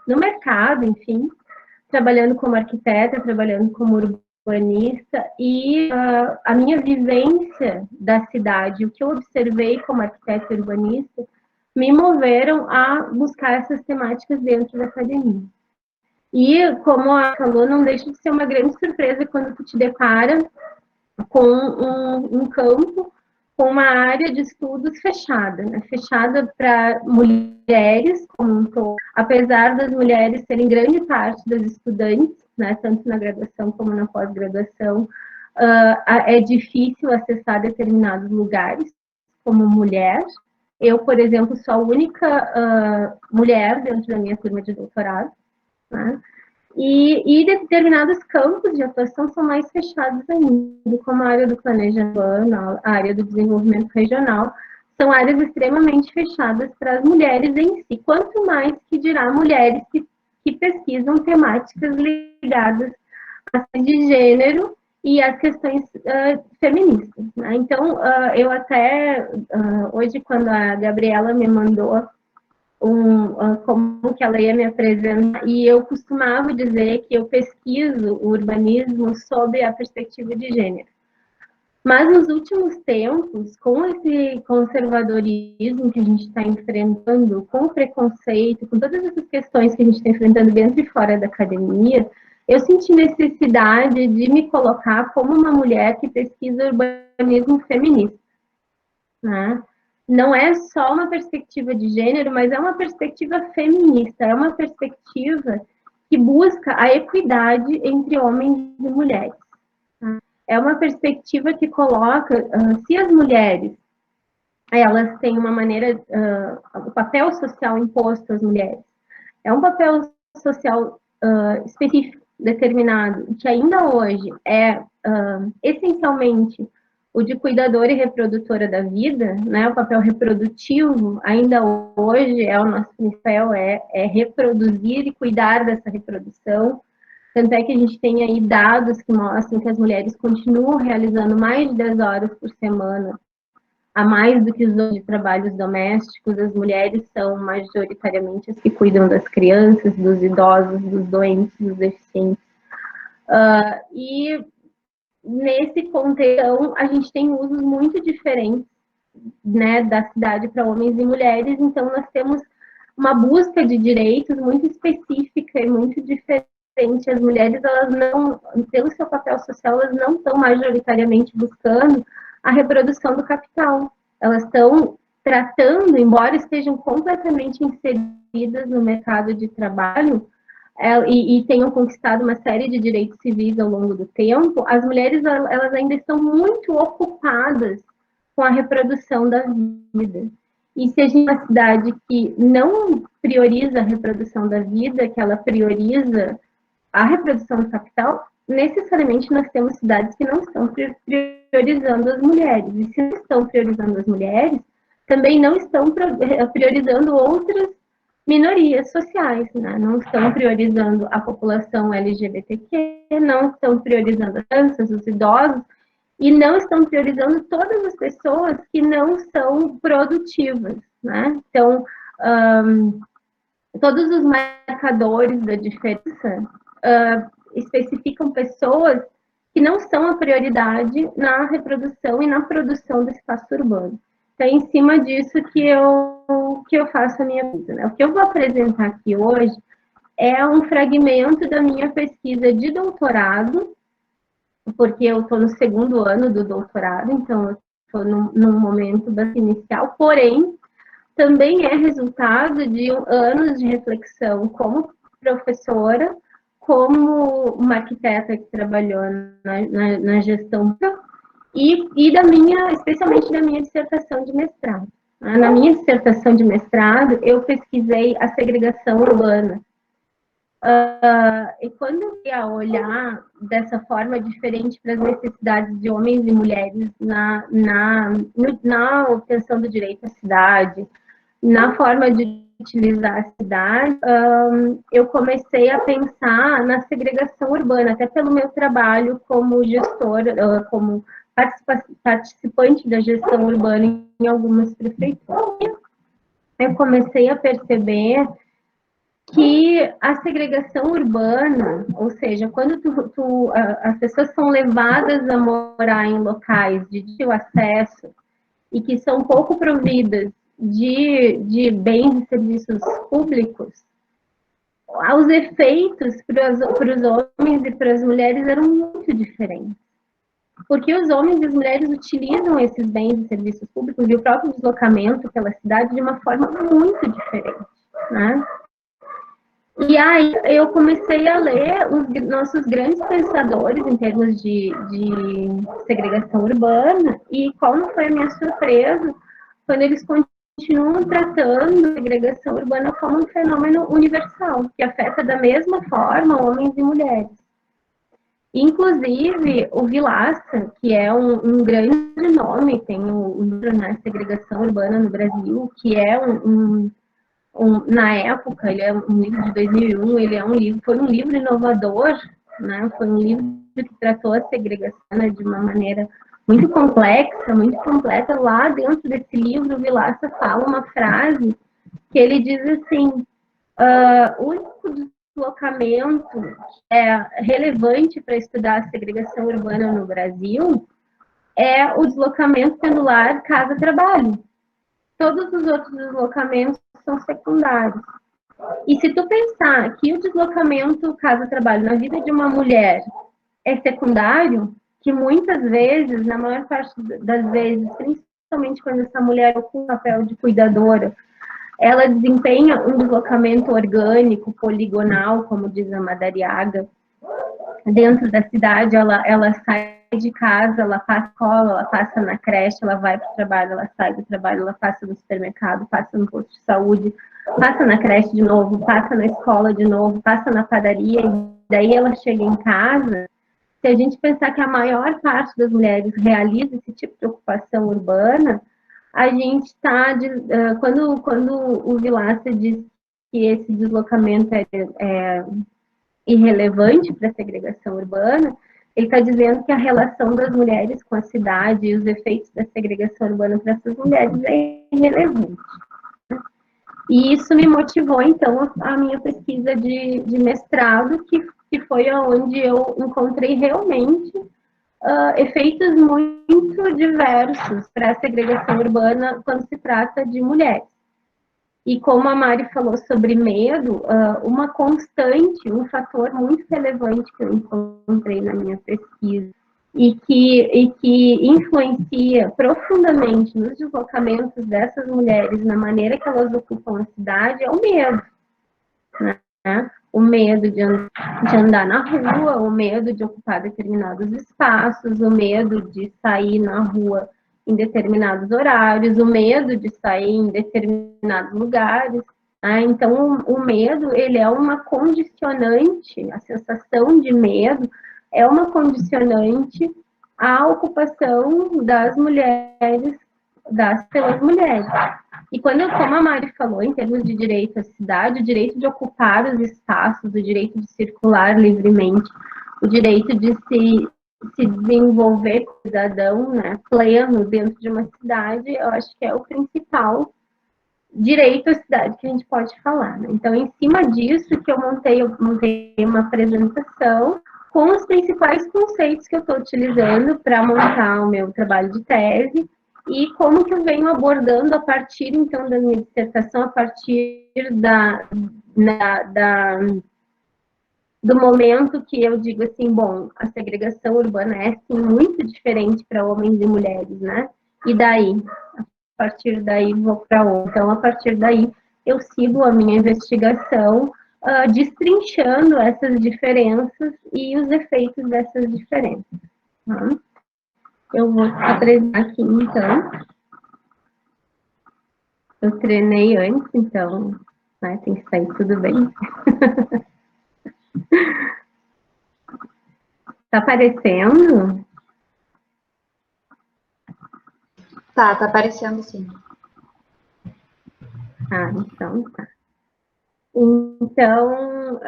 no mercado, enfim, trabalhando como arquiteta, trabalhando como urbanista, e a minha vivência da cidade, o que eu observei como arquiteta urbanista, me moveram a buscar essas temáticas dentro da academia. E, como a falou, não deixa de ser uma grande surpresa quando tu te depara com um campo, com uma área de estudos fechada, né? Fechada para mulheres, como um todo, apesar das mulheres serem grande parte das estudantes, né? Tanto na graduação como na pós-graduação, é difícil acessar determinados lugares como mulher. Eu, por exemplo, sou a única mulher dentro da minha turma de doutorado, né? E determinados campos de atuação são mais fechados ainda, como a área do planejamento urbano, a área do desenvolvimento regional, são áreas extremamente fechadas para as mulheres em si, quanto mais que dirá mulheres que pesquisam temáticas ligadas à de gênero e às questões feministas, né? Então, eu até, hoje, quando a Gabriela me mandou como que ela ia me apresentar, e eu costumava dizer que eu pesquiso o urbanismo sob a perspectiva de gênero. Mas nos últimos tempos, com esse conservadorismo que a gente está enfrentando, com o preconceito, com todas essas questões que a gente está enfrentando dentro e fora da academia, eu senti necessidade de me colocar como uma mulher que pesquisa urbanismo feminista, né? Não é só uma perspectiva de gênero, mas é uma perspectiva feminista, é uma perspectiva que busca a equidade entre homens e mulheres. É uma perspectiva que coloca, se as mulheres, elas têm uma maneira, o papel social imposto às mulheres, é um papel social específico, determinado, que ainda hoje é essencialmente o de cuidadora e reprodutora da vida, né, o papel reprodutivo, ainda hoje o nosso papel é reproduzir e cuidar dessa reprodução. Tanto é que a gente tem aí dados que mostram que as mulheres continuam realizando mais de 10 horas por semana, a mais do que os outros trabalhos domésticos. As mulheres são majoritariamente as que cuidam das crianças, dos idosos, dos doentes, dos deficientes. E nesse contexto, a gente tem usos muito diferentes, né, da cidade para homens e mulheres, então nós temos uma busca de direitos muito específica e muito diferente. As mulheres, elas não, pelo seu papel social, elas não estão majoritariamente buscando a reprodução do capital. Elas estão tratando, embora estejam completamente inseridas no mercado de trabalho, e tenham conquistado uma série de direitos civis ao longo do tempo, as mulheres, elas ainda estão muito ocupadas com a reprodução da vida. E se a gente é uma cidade que não prioriza a reprodução da vida, que ela prioriza a reprodução do capital, necessariamente nós temos cidades que não estão priorizando as mulheres. E se não estão priorizando as mulheres, também não estão priorizando outras minorias sociais, né? Não estão priorizando a população LGBTQ, não estão priorizando as crianças, os idosos, e não estão priorizando todas as pessoas que não são produtivas, né? Então, todos os marcadores da diferença especificam pessoas que não são a prioridade na reprodução e na produção do espaço urbano. Então, é em cima disso que eu faço a minha vida, né? O que eu vou apresentar aqui hoje é um fragmento da minha pesquisa de doutorado, porque eu estou no segundo ano do doutorado, então eu estou num momento inicial, porém, também é resultado de anos de reflexão como professora, como uma arquiteta que trabalhou na gestão e especialmente da minha dissertação de mestrado. Na minha dissertação de mestrado, eu pesquisei a segregação urbana. E quando eu ia olhar dessa forma diferente para as necessidades de homens e mulheres na obtenção do direito à cidade, na forma de utilizar a cidade, eu comecei a pensar na segregação urbana, até pelo meu trabalho como gestora, como participante da gestão urbana em algumas prefeituras. Eu comecei a perceber que a segregação urbana, ou seja, quando as pessoas são levadas a morar em locais de difícil acesso e que são pouco providas de bens e serviços públicos, os efeitos para os homens e para as mulheres eram muito diferentes. Porque os homens e as mulheres utilizam esses bens e serviços públicos e o próprio deslocamento pela cidade de uma forma muito diferente, né? E aí eu comecei a ler os nossos grandes pensadores em termos de segregação urbana, e qual não foi a minha surpresa quando eles continuam tratando a segregação urbana como um fenômeno universal, que afeta da mesma forma homens e mulheres. Inclusive, o Vilaça, que é um grande nome, tem o livro, né, Segregação Urbana no Brasil, que é na época, ele é um livro de 2001, foi um livro inovador, né, foi um livro que tratou a segregação, né, de uma maneira muito complexa, muito completa. Lá dentro desse livro, o Vilaça fala uma frase que ele diz assim, o único deslocamento relevante para estudar a segregação urbana no Brasil é o deslocamento pendular casa-trabalho. Todos os outros deslocamentos são secundários. E se tu pensar que o deslocamento casa-trabalho na vida de uma mulher é secundário, que muitas vezes, na maior parte das vezes, principalmente quando essa mulher ocupa o papel de cuidadora, ela desempenha um deslocamento orgânico, poligonal, como diz a Madariaga. Dentro da cidade, ela sai de casa, ela passa na escola, ela passa na creche, ela vai para o trabalho, ela sai do trabalho, ela passa no supermercado, passa no posto de saúde, passa na creche de novo, passa na escola de novo, passa na padaria, e daí ela chega em casa. Se a gente pensar que a maior parte das mulheres realiza esse tipo de ocupação urbana, a gente está, quando o Vilaça diz que esse deslocamento é irrelevante para a segregação urbana, ele está dizendo que a relação das mulheres com a cidade e os efeitos da segregação urbana para essas mulheres é irrelevante. E isso me motivou, então, a minha pesquisa de mestrado, que foi onde eu encontrei realmente efeitos muito diversos para a segregação urbana quando se trata de mulheres. E como a Mari falou sobre medo, uma constante, um fator muito relevante que eu encontrei na minha pesquisa e que influencia profundamente nos deslocamentos dessas mulheres, na maneira que elas ocupam a cidade, é o medo, né? O medo de andar na rua, o medo de ocupar determinados espaços, o medo de sair na rua em determinados horários, o medo de sair em determinados lugares. Né? Então, o medo, ele é uma condicionante, a sensação de medo é uma condicionante à ocupação das mulheres, pelas mulheres. E como a Mari falou, em termos de direito à cidade, o direito de ocupar os espaços, o direito de circular livremente, o direito de se desenvolver como cidadão, né, pleno dentro de uma cidade, eu acho que é o principal direito à cidade que a gente pode falar. Né? Então, em cima disso que eu montei uma apresentação com os principais conceitos que eu estou utilizando para montar o meu trabalho de tese e como que eu venho abordando a partir, então, da minha dissertação, a partir do momento que eu digo assim, bom, a segregação urbana é, sim, muito diferente para homens e mulheres, né? E daí? A partir daí, vou para outra. Então, a partir daí, eu sigo a minha investigação, destrinchando essas diferenças e os efeitos dessas diferenças. Tá? Eu vou apresentar aqui, então. Eu treinei antes, então, né, tem que sair tudo bem. Tá aparecendo? Tá aparecendo sim. Ah, então tá. Então,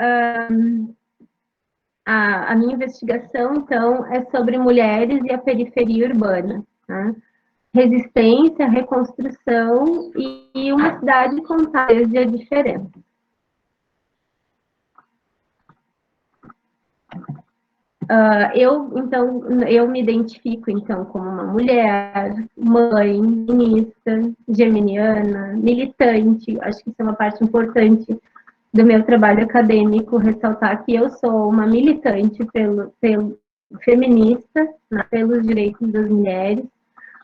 a minha investigação, então, é sobre mulheres e a periferia urbana. Tá? Resistência, reconstrução e uma cidade com talvez de diferença. Eu me identifico, então, como uma mulher, mãe, feminista, geminiana, militante. Acho que isso é uma parte importante do meu trabalho acadêmico, ressaltar que eu sou uma militante pelo feminista, né, pelos direitos das mulheres,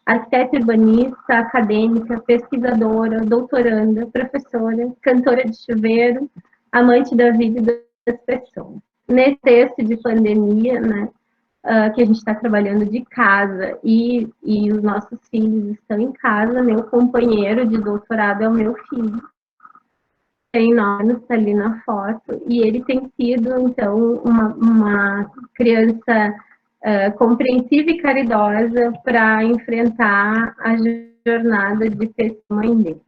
arquiteta urbanista, acadêmica, pesquisadora, doutoranda, professora, cantora de chuveiro, amante da vida e das pessoas. Nesse texto de pandemia, né, que a gente está trabalhando de casa e os nossos filhos estão em casa, meu companheiro de doutorado é o meu filho, tem 9 anos, está ali na foto, e ele tem sido, então, uma criança compreensiva e caridosa para enfrentar a jornada de ser mãe dele.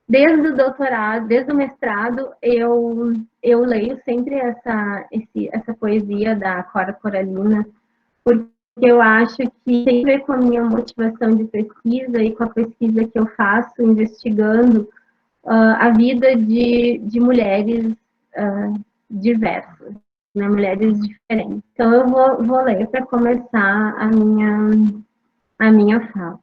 Desde o doutorado, desde o mestrado, eu leio sempre essa poesia da Cora Coralina, porque eu acho que tem a ver com a minha motivação de pesquisa e com a pesquisa que eu faço, investigando a vida de mulheres diversas, né, mulheres diferentes. Então, eu vou ler para começar a minha fala.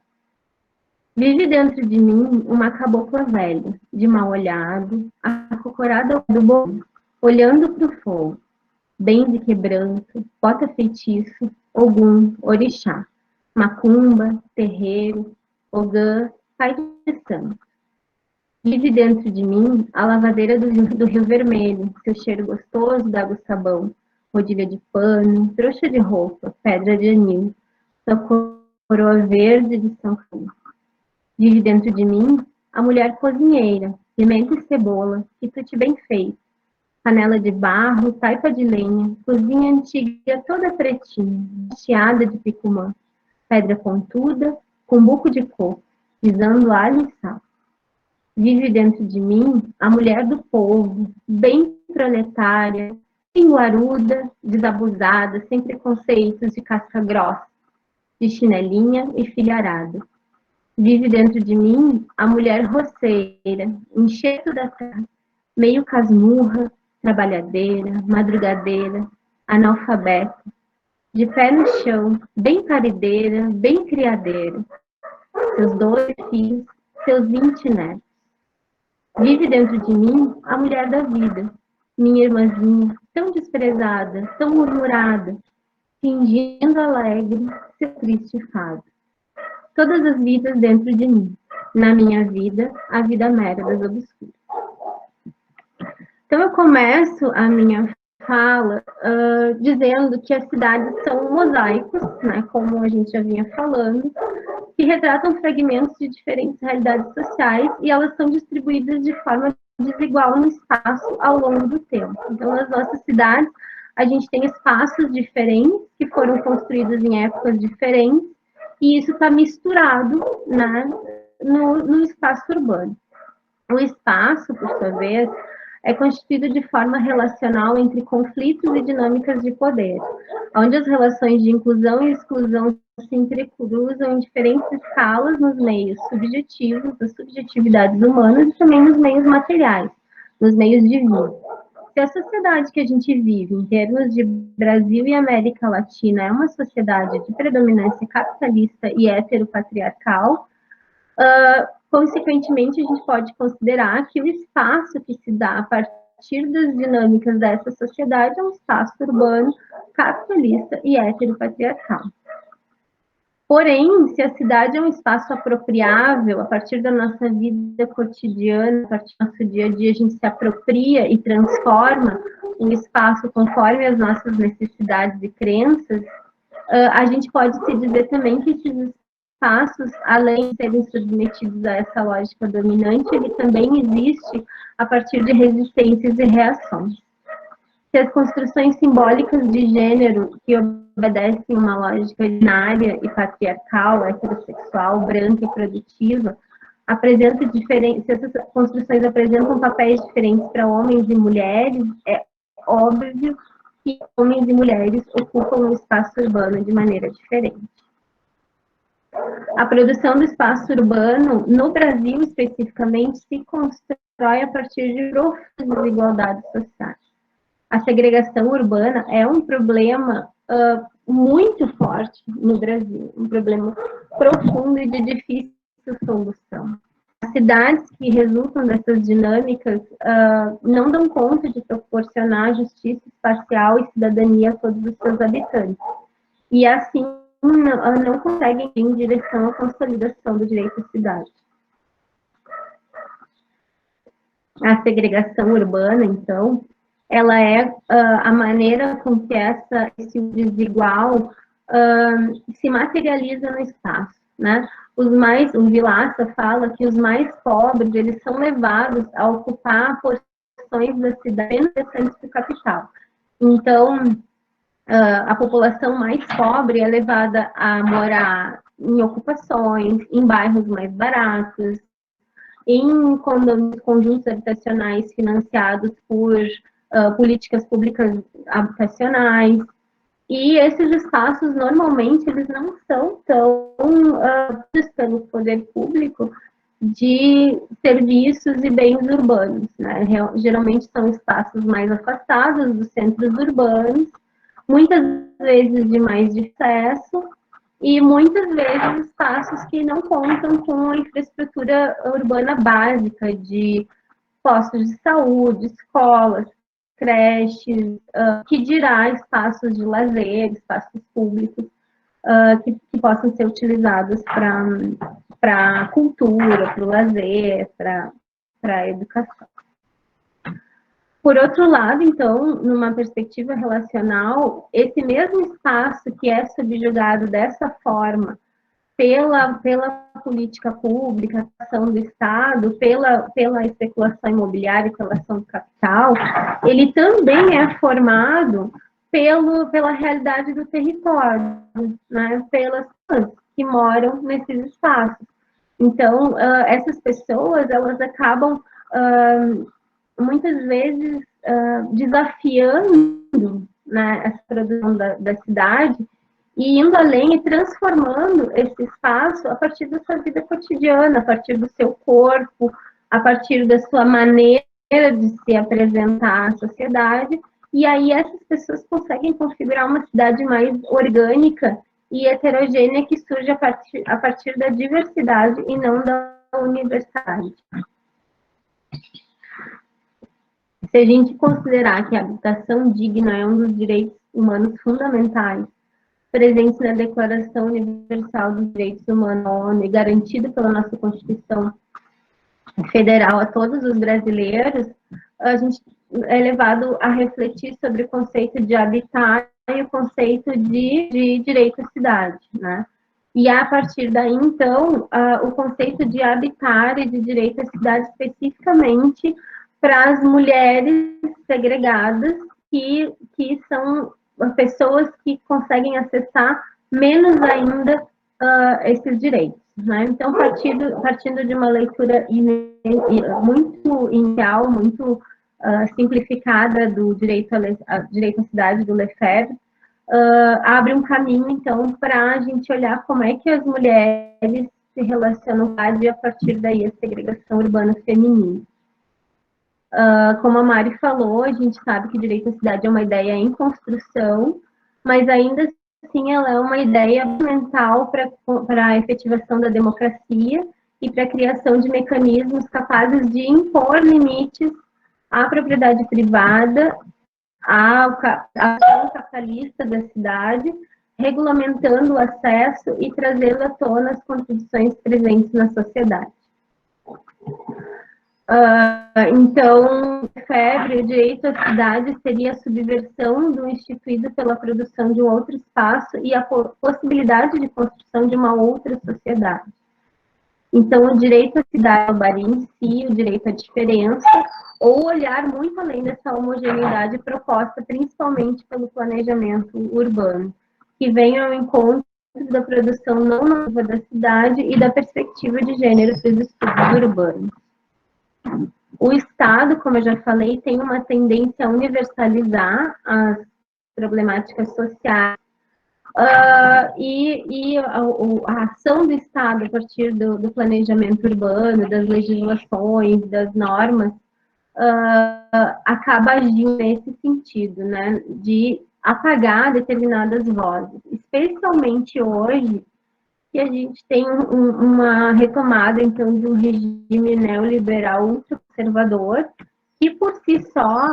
Vive dentro de mim uma cabocla velha, de mal olhado, acocorada do bom, olhando para o fogo, bem de quebranto, bota feitiço, ogum, orixá, macumba, terreiro, ogã, pai de santo. Vive dentro de mim a lavadeira do Rio Vermelho, seu cheiro gostoso d'água e sabão, rodilha de pano, trouxa de roupa, pedra de anil, sua coroa verde de São Carlos. Vive dentro de mim a mulher cozinheira, pimenta e cebola, quitute bem feito, panela de barro, taipa de lenha, cozinha antiga toda pretinha, recheada de picumã, pedra pontuda, com buco de coco, pisando alho e sal. Vive dentro de mim a mulher do povo, bem proletária, pinguaruda, desabusada, sem preconceitos, de casca grossa, de chinelinha e filharada. Vive dentro de mim a mulher roceira, enxerto da terra, meio casmurra, trabalhadeira, madrugadeira, analfabeta, de pé no chão, bem parideira, bem criadeira, seus 12 filhos, seus 20 netos. Vive dentro de mim a mulher da vida, minha irmãzinha, tão desprezada, tão murmurada, fingindo alegre seu triste fado. Todas as vidas dentro de mim, na minha vida, a vida mera das obscuras. Então, eu começo a minha fala dizendo que as cidades são mosaicos, né, como a gente já vinha falando, que retratam fragmentos de diferentes realidades sociais e elas são distribuídas de forma desigual no espaço ao longo do tempo. Então, nas nossas cidades, a gente tem espaços diferentes que foram construídos em épocas diferentes e isso está misturado, né, no espaço urbano. O espaço, por sua vez, é constituído de forma relacional entre conflitos e dinâmicas de poder, onde as relações de inclusão e exclusão se entrecruzam em diferentes escalas nos meios subjetivos, das subjetividades humanas e também nos meios materiais, nos meios de vida. Se a sociedade que a gente vive, em termos de Brasil e América Latina, é uma sociedade de predominância capitalista e heteropatriarcal, consequentemente, a gente pode considerar que o espaço que se dá a partir das dinâmicas dessa sociedade é um espaço urbano, capitalista e heteropatriarcal. Porém, se a cidade é um espaço apropriável, a partir da nossa vida cotidiana, a partir do nosso dia a dia, a gente se apropria e transforma um espaço conforme as nossas necessidades e crenças, a gente pode se dizer também que esses espaços, além de serem submetidos a essa lógica dominante, ele também existe a partir de resistências e reações. Se as construções simbólicas de gênero, que obedecem uma lógica binária e patriarcal, heterossexual, branca e produtiva, se essas construções apresentam papéis diferentes para homens e mulheres, é óbvio que homens e mulheres ocupam o espaço urbano de maneira diferente. A produção do espaço urbano, no Brasil especificamente, se constrói a partir de profundas desigualdades sociais. a segregação urbana é um problema muito forte no Brasil, um problema profundo e de difícil solução. As cidades que resultam dessas dinâmicas não dão conta de proporcionar justiça espacial e cidadania a todos os seus habitantes. E assim não conseguem ir em direção à consolidação do direito à cidade. A segregação urbana, então, ela é a maneira com que esse desigual se materializa no espaço, né? O Vilaça fala que os mais pobres, eles são levados a ocupar porções da cidade menos distantes do capital. Então, a população mais pobre é levada a morar em ocupações, em bairros mais baratos, em conjuntos habitacionais financiados por políticas públicas habitacionais. E esses espaços, normalmente, eles não são tão pelo poder público de serviços e bens urbanos, né? Geralmente são espaços mais afastados dos centros urbanos, muitas vezes de mais acesso, e muitas vezes espaços que não contam com a infraestrutura urbana básica de postos de saúde, escolas, creches, que dirá espaços de lazer, espaços públicos que possam ser utilizados para a cultura, para o lazer, para a educação. Por outro lado, então, numa perspectiva relacional, esse mesmo espaço que é subjugado dessa forma pela política pública, ação do Estado, pela especulação imobiliária, pela ação do capital, ele também é formado pela realidade do território, né? Pelas pessoas que moram nesses espaços. Então, essas pessoas, elas acabam muitas vezes desafiando, né, essa produção da cidade e indo além e transformando esse espaço a partir da sua vida cotidiana, a partir do seu corpo, a partir da sua maneira de se apresentar à sociedade. E aí essas pessoas conseguem configurar uma cidade mais orgânica e heterogênea que surge a partir da diversidade e não da universalidade. Se a gente considerar que a habitação digna é um dos direitos humanos fundamentais, presente na Declaração Universal dos Direitos Humanos da ONU e garantido pela nossa Constituição Federal a todos os brasileiros, a gente é levado a refletir sobre o conceito de habitar e o conceito de direito à cidade, né? E a partir daí, então, o conceito de habitar e de direito à cidade especificamente para as mulheres segregadas que são pessoas que conseguem acessar menos ainda esses direitos, né? Então, partindo de uma leitura muito inicial, muito simplificada do direito à cidade do Lefebvre, abre um caminho, então, para a gente olhar como é que as mulheres se relacionam a partir daí a segregação urbana feminina. Como a Mari falou, a gente sabe que o direito à cidade é uma ideia em construção, mas ainda assim ela é uma ideia fundamental para a efetivação da democracia e para a criação de mecanismos capazes de impor limites à propriedade privada, à ação capitalista da cidade, regulamentando o acesso e trazendo à tona as contradições presentes na sociedade. Então, Lefebvre, o direito à cidade seria a subversão do instituído pela produção de um outro espaço e a possibilidade de construção de uma outra sociedade. Então, o direito à cidade é em si, o direito à diferença, ou olhar muito além dessa homogeneidade proposta principalmente pelo planejamento urbano, que vem ao encontro da produção não nova da cidade e da perspectiva de gênero para os estudos urbanos. O Estado, como eu já falei, tem uma tendência a universalizar as problemáticas sociais e a ação do Estado a partir do planejamento urbano, das legislações, das normas, acaba agindo nesse sentido, né, de apagar determinadas vozes, especialmente hoje, que a gente tem uma retomada, então, de um regime neoliberal ultraconservador, que por si só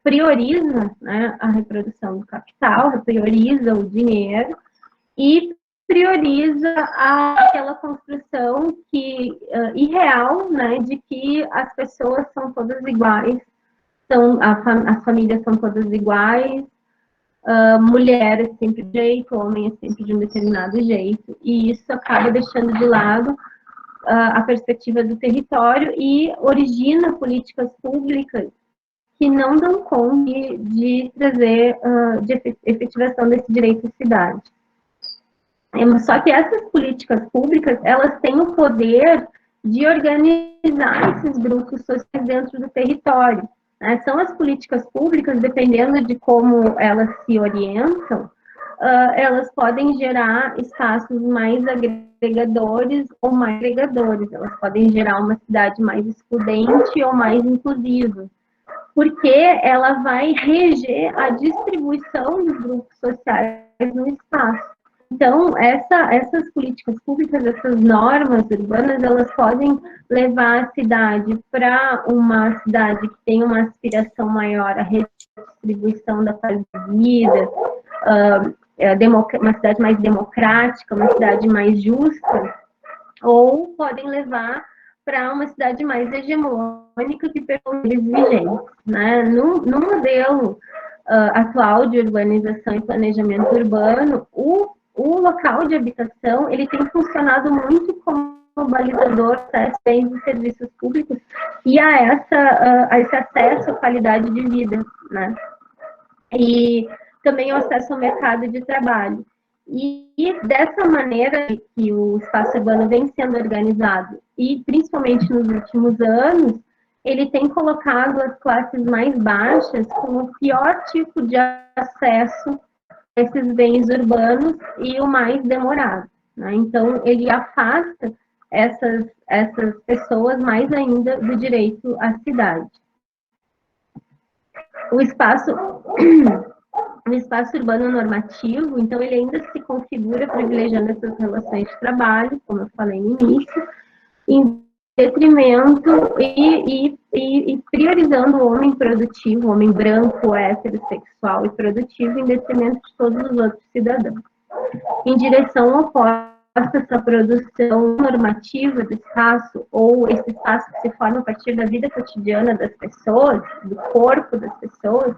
prioriza, né, a reprodução do capital, prioriza o dinheiro e prioriza aquela construção irreal, né, de que as pessoas são todas iguais, as famílias são todas iguais, mulher é sempre de um jeito, homem é sempre de um determinado jeito, e isso acaba deixando de lado a perspectiva do território e origina políticas públicas que não dão conta de trazer, de efetivação desse direito à cidade. Só que essas políticas públicas, elas têm o poder de organizar esses grupos sociais dentro do território. Né? São as políticas públicas, dependendo de como elas se orientam, elas podem gerar espaços mais agregadores ou mais agregadores. Elas podem gerar uma cidade mais excludente ou mais inclusiva, porque ela vai reger a distribuição dos grupos sociais no espaço. Então, essas políticas públicas, essas normas urbanas, elas podem levar a cidade para uma cidade que tem uma aspiração maior à redistribuição da qualidade de vida, uma cidade mais democrática, uma cidade mais justa, ou podem levar para uma cidade mais hegemônica que permanece vigente. Né? No modelo atual de urbanização e planejamento urbano, o local de habitação, ele tem funcionado muito como balizador para bens e serviços públicos e a esse acesso à qualidade de vida, né? E também o acesso ao mercado de trabalho. E dessa maneira que o espaço urbano vem sendo organizado, e principalmente nos últimos anos, ele tem colocado as classes mais baixas com o pior tipo de acesso esses bens urbanos e o mais demorado. Né? Então, ele afasta essas pessoas mais ainda do direito à cidade. O espaço urbano normativo, então, ele ainda se configura privilegiando essas relações de trabalho, como eu falei no início, em detrimento e priorizando o homem produtivo, o homem branco, heterossexual e produtivo, em detrimento de todos os outros cidadãos. Em direção oposta a essa produção normativa do espaço, ou esse espaço que se forma a partir da vida cotidiana das pessoas, do corpo das pessoas,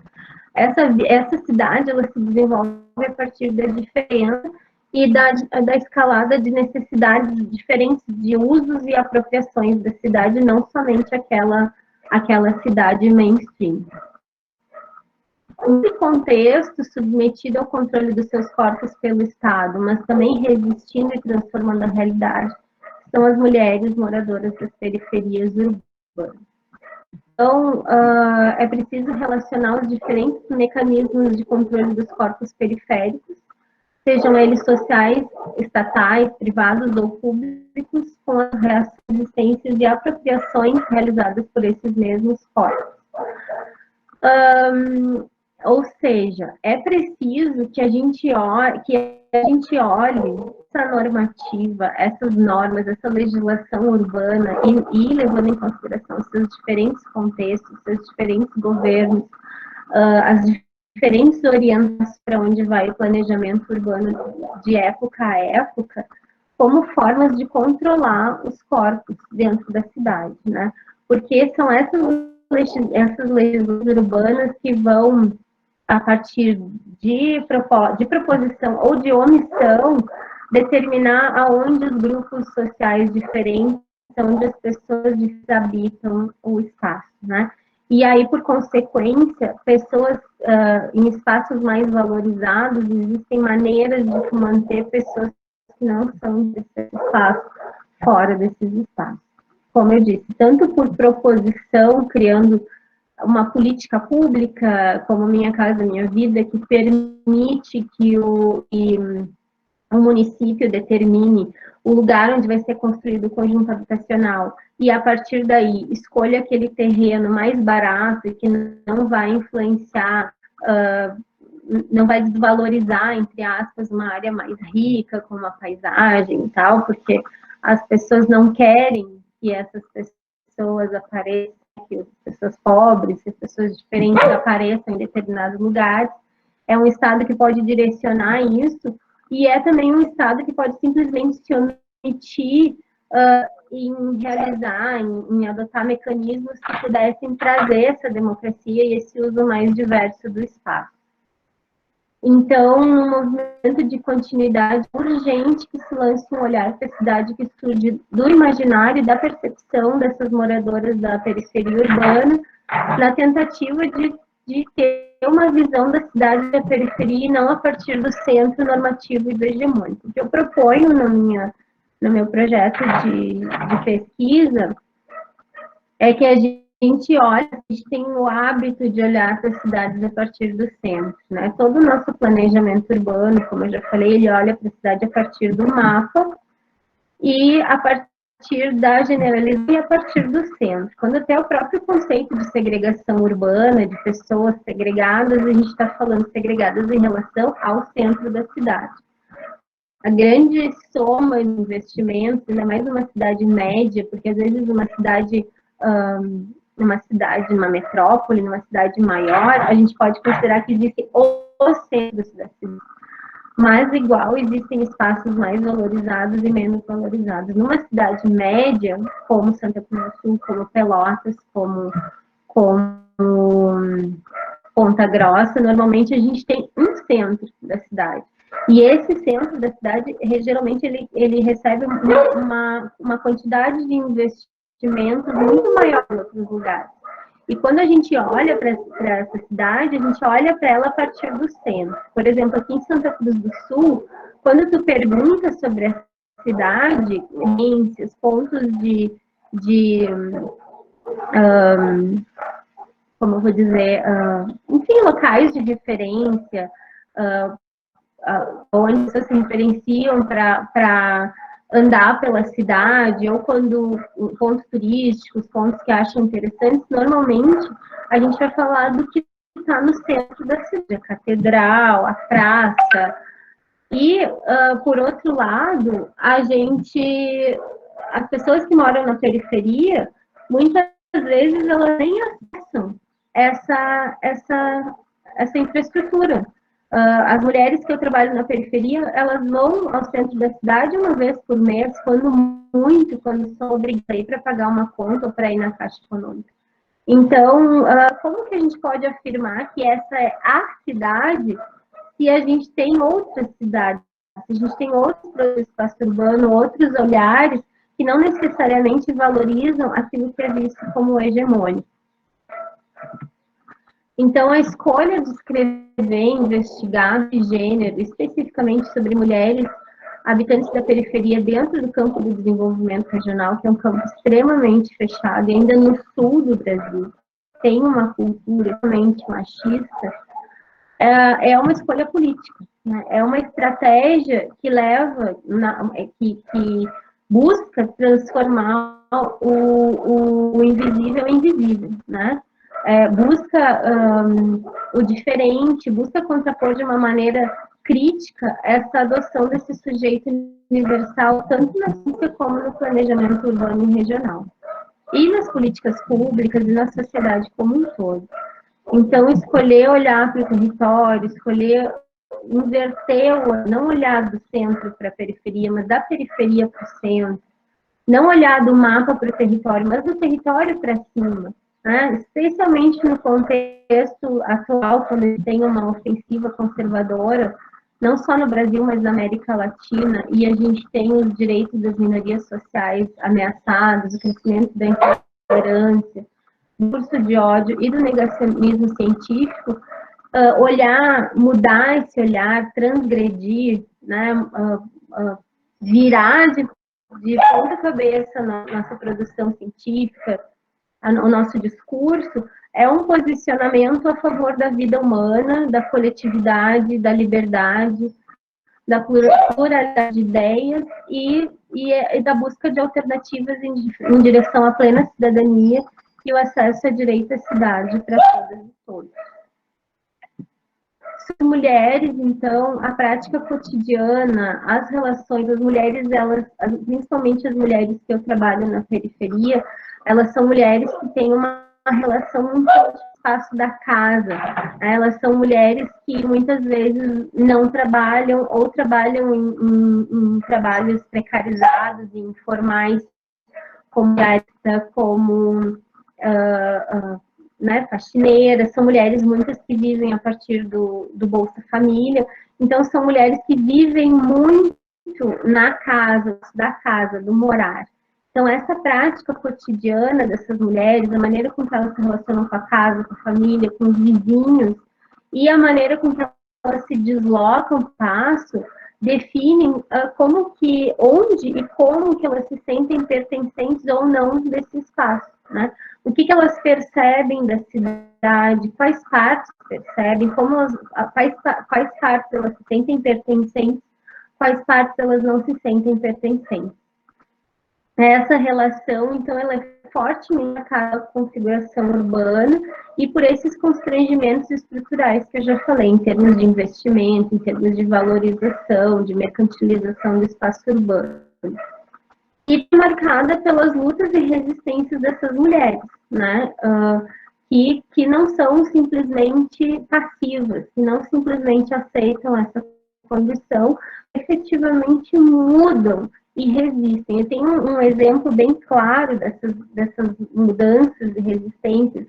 essa cidade, ela se desenvolve a partir da diferença e da escalada de necessidades diferentes de usos e apropriações da cidade, não somente aquela cidade mainstream. Nesse contexto, submetido ao controle dos seus corpos pelo Estado, mas também resistindo e transformando a realidade, são as mulheres moradoras das periferias urbanas. Então, é preciso relacionar os diferentes mecanismos de controle dos corpos periféricos, sejam eles sociais, estatais, privados ou públicos, com as resistências e apropriações realizadas por esses mesmos corpos. Ou seja, é preciso que a gente olhe essa normativa, essas normas, essa legislação urbana e levando em consideração seus diferentes contextos, seus diferentes governos, as diferentes orientações para onde vai o planejamento urbano de época a época, como formas de controlar os corpos dentro da cidade, né? Porque são essas legislações urbanas que vão, a partir de proposição ou de omissão, determinar aonde os grupos sociais diferentes, onde as pessoas habitam o espaço, né? E aí, por consequência, pessoas em espaços mais valorizados, existem maneiras de manter pessoas que não são desse espaço fora desses espaços. Como eu disse, tanto por proposição, criando uma política pública, como Minha Casa Minha Vida, que permite um município determine o lugar onde vai ser construído o conjunto habitacional e, a partir daí, escolha aquele terreno mais barato e que não vai influenciar, não vai desvalorizar, entre aspas, uma área mais rica, com uma paisagem e tal, porque as pessoas não querem que essas pessoas apareçam, que as pessoas pobres, que as pessoas diferentes apareçam em determinados lugares. É um Estado que pode direcionar isso, e é também um Estado que pode simplesmente se omitir em realizar, em adotar mecanismos que pudessem trazer essa democracia e esse uso mais diverso do espaço. Então, no movimento de continuidade, é urgente que se lance um olhar para a cidade que surge do imaginário e da percepção dessas moradoras da periferia urbana, na tentativa de ter uma visão da cidade e da periferia e não a partir do centro normativo e do hegemônico. O que eu proponho no meu projeto de pesquisa é que a gente olha, a gente tem o hábito de olhar para as cidades a partir do centro, né? Todo o nosso planejamento urbano, como eu já falei, ele olha para a cidade a partir do mapa e a partir da generalização e a partir do centro. Quando até o próprio conceito de segregação urbana, de pessoas segregadas, a gente está falando segregadas em relação ao centro da cidade. A grande soma de investimentos, ainda mais numa cidade média, porque às vezes numa cidade, numa metrópole, numa cidade maior, a gente pode considerar que existem os centros da cidade. Mas, igual, existem espaços mais valorizados e menos valorizados. Numa cidade média, como Santa Cruz do Sul, como Pelotas, como Ponta Grossa, normalmente a gente tem um centro da cidade. E esse centro da cidade, geralmente, ele recebe uma quantidade de investimentos muito maior em outros lugares. E quando a gente olha para essa cidade, a gente olha para ela a partir do centro. Por exemplo, aqui em Santa Cruz do Sul, quando tu pergunta sobre a cidade, os pontos como eu vou dizer, enfim, locais de referência, onde pessoas se referenciam para andar pela cidade, ou quando pontos turísticos, pontos que acham interessantes, normalmente a gente vai falar do que está no centro da cidade, a catedral, a praça. E, por outro lado, as pessoas que moram na periferia, muitas vezes elas nem acessam essa infraestrutura. As mulheres que eu trabalho na periferia, elas vão ao centro da cidade uma vez por mês, quando são obrigadas a ir para pagar uma conta ou para ir na Caixa Econômica. Então, como que a gente pode afirmar que essa é a cidade se a gente tem outras cidades, se a gente tem outros produtos do espaço urbano, outros olhares que não necessariamente valorizam aquilo que é visto como hegemônico? Então, a escolha de escrever, investigar de gênero, especificamente sobre mulheres habitantes da periferia dentro do campo do desenvolvimento regional, que é um campo extremamente fechado, e ainda no sul do Brasil, tem uma cultura extremamente machista, é uma escolha política, né? É uma estratégia que que busca transformar o invisível em visível, né? Busca o diferente, busca contrapor de uma maneira crítica essa adoção desse sujeito universal, tanto na ciência como no planejamento urbano e regional. E nas políticas públicas e na sociedade como um todo. Então, escolher olhar para o território, escolher inverter, não olhar do centro para a periferia, mas da periferia para o centro. Não olhar do mapa para o território, mas do território para cima. Né? Especialmente no contexto atual, quando tem uma ofensiva conservadora, não só no Brasil, mas na América Latina, e a gente tem os direitos das minorias sociais ameaçados, o crescimento da intolerância, do discurso de ódio e do negacionismo científico, mudar esse olhar, transgredir, né? Virar de ponta cabeça na nossa produção científica, o nosso discurso, é um posicionamento a favor da vida humana, da coletividade, da liberdade, da pluralidade de ideias e da busca de alternativas em direção à plena cidadania e o acesso à direito à cidade para todas e todos. Sobre mulheres, então, a prática cotidiana, as relações das mulheres, elas, principalmente as mulheres que eu trabalho na periferia, elas são mulheres que têm uma relação muito com o espaço da casa. Elas são mulheres que muitas vezes não trabalham ou trabalham em trabalhos precarizados, informais, como né, faxineiras, são mulheres muitas que vivem a partir do Bolsa Família, então são mulheres que vivem muito na casa, da casa, do morar. Então essa prática cotidiana dessas mulheres, a maneira com que elas se relacionam com a casa, com a família, com os vizinhos, e a maneira com que elas se deslocam o passo, definem como que, onde e como que elas se sentem pertencentes ou não desse espaço, né? O que elas percebem da cidade, quais partes percebem, quais partes elas se sentem pertencentes, quais partes elas não se sentem pertencentes. Essa relação, então, ela é fortemente marcada com a configuração urbana e por esses constrangimentos estruturais que eu já falei, em termos de investimento, em termos de valorização, de mercantilização do espaço urbano. E marcada pelas lutas e resistências dessas mulheres, né? Que não são simplesmente passivas, que não simplesmente aceitam essa condição, efetivamente mudam e resistem. Eu tenho um exemplo bem claro dessas mudanças e resistências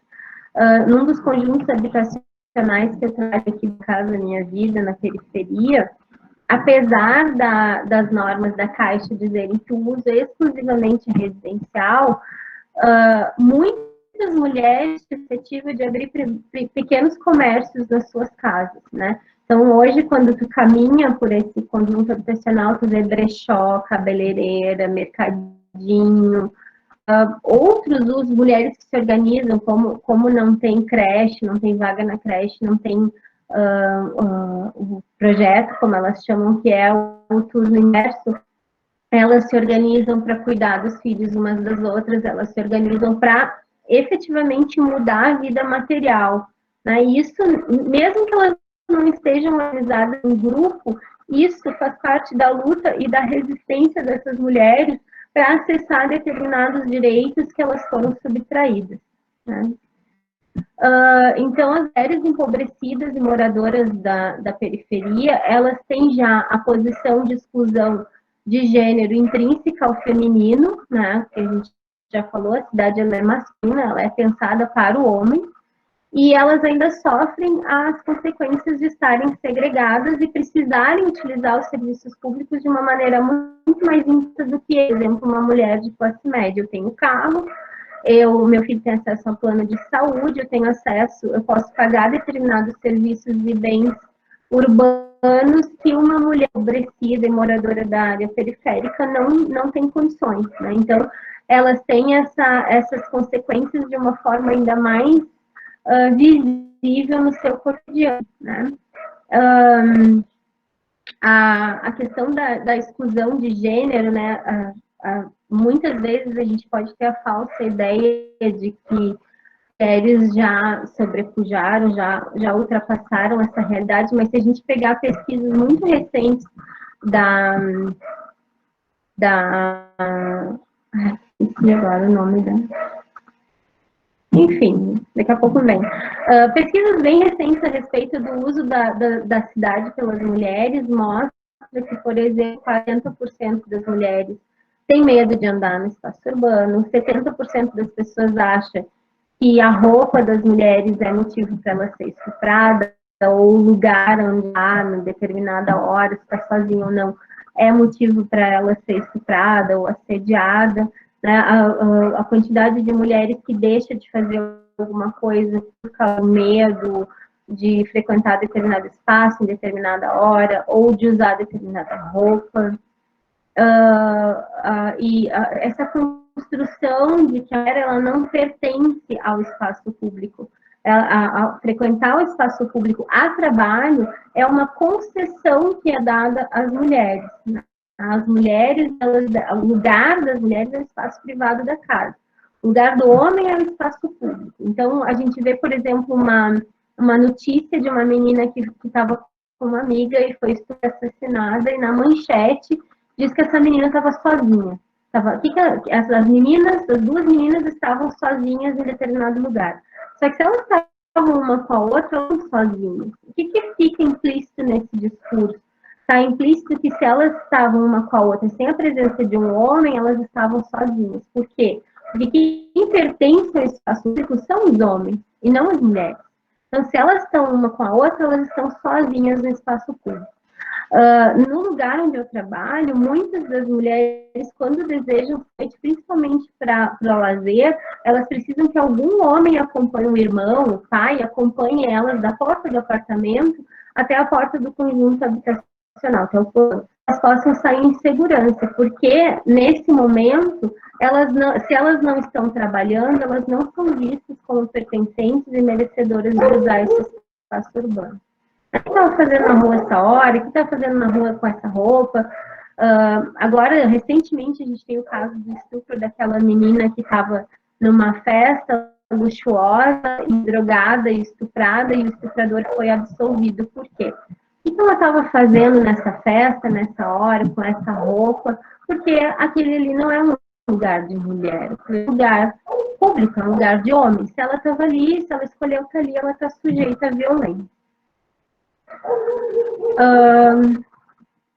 num dos conjuntos habitacionais que eu trabalho aqui em casa, Minha Vida, na periferia. Apesar das normas da Caixa dizerem que o uso é exclusivamente residencial, muitas mulheres têm perspectiva de abrir pequenos comércios nas suas casas, né? Então, hoje, quando tu caminha por esse conjunto habitacional, tu vê brechó, cabeleireira, mercadinho, outros usos, mulheres que se organizam, como não tem creche, não tem vaga na creche, não tem o projeto, como elas chamam, que é o turno inverso, elas se organizam para cuidar dos filhos umas das outras, elas se organizam para efetivamente mudar a vida material, né? Isso, mesmo que elas não estejam organizadas em grupo, isso faz parte da luta e da resistência dessas mulheres para acessar determinados direitos que elas foram subtraídas, né? Então, as mulheres empobrecidas e moradoras da periferia, elas têm já a posição de exclusão de gênero intrínseca ao feminino, né? Que a gente já falou, a cidade ela é masculina, ela é pensada para o homem, e elas ainda sofrem as consequências de estarem segregadas e precisarem utilizar os serviços públicos de uma maneira muito mais intensa do que, por exemplo, uma mulher de classe média. Eu tenho carro, meu filho tem acesso a um plano de saúde, eu posso pagar determinados serviços e bens urbanos que uma mulher empobrecida e moradora da área periférica não tem condições, né? Então, elas têm essas consequências de uma forma ainda mais visível no seu cotidiano, né? A questão da exclusão de gênero, né? Muitas vezes a gente pode ter a falsa ideia de que mulheres já sobrepujaram, já ultrapassaram essa realidade, mas se a gente pegar pesquisas muito recentes esqueci agora o nome da... Enfim, daqui a pouco vem. Pesquisas bem recentes a respeito do uso da cidade pelas mulheres mostram que, por exemplo, 40% das mulheres têm medo de andar no espaço urbano, 70% das pessoas acham que a roupa das mulheres é motivo para ela ser estuprada, ou o lugar onde há, em determinada hora, se está sozinha ou não, é motivo para ela ser estuprada ou assediada, né? A quantidade de mulheres que deixa de fazer alguma coisa por causa do medo de frequentar determinado espaço em determinada hora, ou de usar determinada roupa. Essa construção de que ela não pertence ao espaço público, a frequentar o espaço público a trabalho é uma concessão que é dada às mulheres, né? As mulheres, o lugar das mulheres é o espaço privado da casa. O lugar do homem é o espaço público. Então, a gente vê, por exemplo, uma notícia de uma menina que estava com uma amiga e foi assassinada, e na manchete diz que essa menina estava sozinha. As duas meninas estavam sozinhas em determinado lugar. Só que se elas estavam uma com a outra, elas não sozinhas. O que fica implícito nesse discurso? Está implícito que se elas estavam uma com a outra sem a presença de um homem, elas estavam sozinhas. Por quê? Porque quem pertence ao espaço público são os homens, e não as mulheres. Então, se elas estão uma com a outra, elas estão sozinhas no espaço público. No lugar onde eu trabalho, muitas das mulheres, quando desejam, principalmente para o lazer, elas precisam que algum homem acompanhe o irmão, o pai, acompanhe elas da porta do apartamento até a porta do conjunto habitacional, que é o plano. Elas possam sair em segurança, porque nesse momento, se elas não estão trabalhando, elas não são vistas como pertencentes e merecedoras de usar esse espaço urbano. O que estava fazendo na rua essa hora? O que estava fazendo na rua com essa roupa? Agora, recentemente, a gente tem o caso do estupro daquela menina que estava numa festa luxuosa, drogada e estuprada, e o estuprador foi absolvido. Por quê? O que ela estava fazendo nessa festa, nessa hora, com essa roupa? Porque aquele ali não é um lugar de mulher, é um lugar público, é um lugar de homem. Se ela estava ali, se ela escolheu estar ali, ela está sujeita à violência.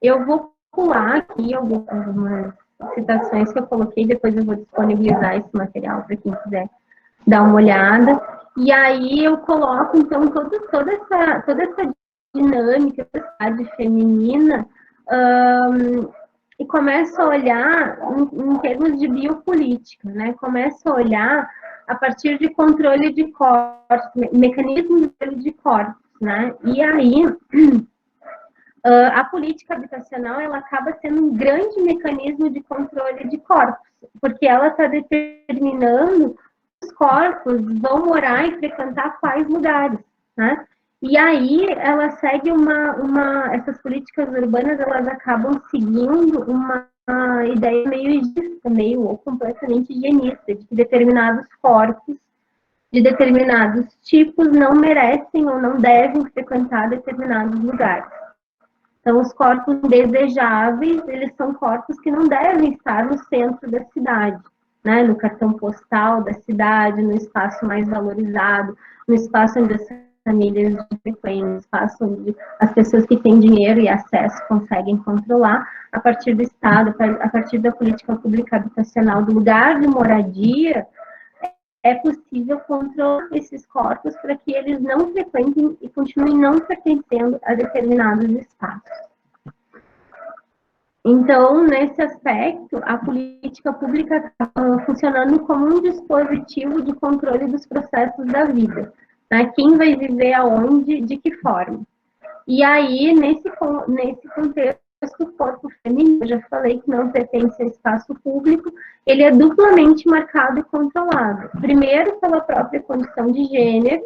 Eu vou pular aqui algumas citações que eu coloquei, depois eu vou disponibilizar esse material para quem quiser dar uma olhada. E aí eu coloco, então, toda essa dinâmica da cidade feminina e começo a olhar em termos de biopolítica, né? Começo a olhar a partir de controle de corpos, mecanismos de controle de corpos, né? E aí, a política habitacional, ela acaba sendo um grande mecanismo de controle de corpos, porque ela está determinando os corpos vão morar e frequentar quais lugares, né? E aí, ela segue essas políticas urbanas, elas acabam seguindo uma ideia meio higienista, ou completamente higienista, de que determinados corpos de determinados tipos não merecem ou não devem frequentar determinados lugares. Então, os corpos desejáveis, eles são corpos que não devem estar no centro da cidade, né? No cartão postal da cidade, no espaço mais valorizado, no espaço onde as famílias frequentam, no espaço onde as pessoas que têm dinheiro e acesso conseguem controlar, a partir do Estado, a partir da política pública habitacional, do lugar de moradia, é possível controlar esses corpos para que eles não frequentem e continuem não pertencendo a determinados espaços. Então, nesse aspecto, a política pública está funcionando como um dispositivo de controle dos processos da vida, né? Quem vai viver aonde, de que forma. E aí, nesse contexto, o corpo feminino, eu já falei que não pertence ao espaço público, ele é duplamente marcado e controlado. Primeiro, pela própria condição de gênero,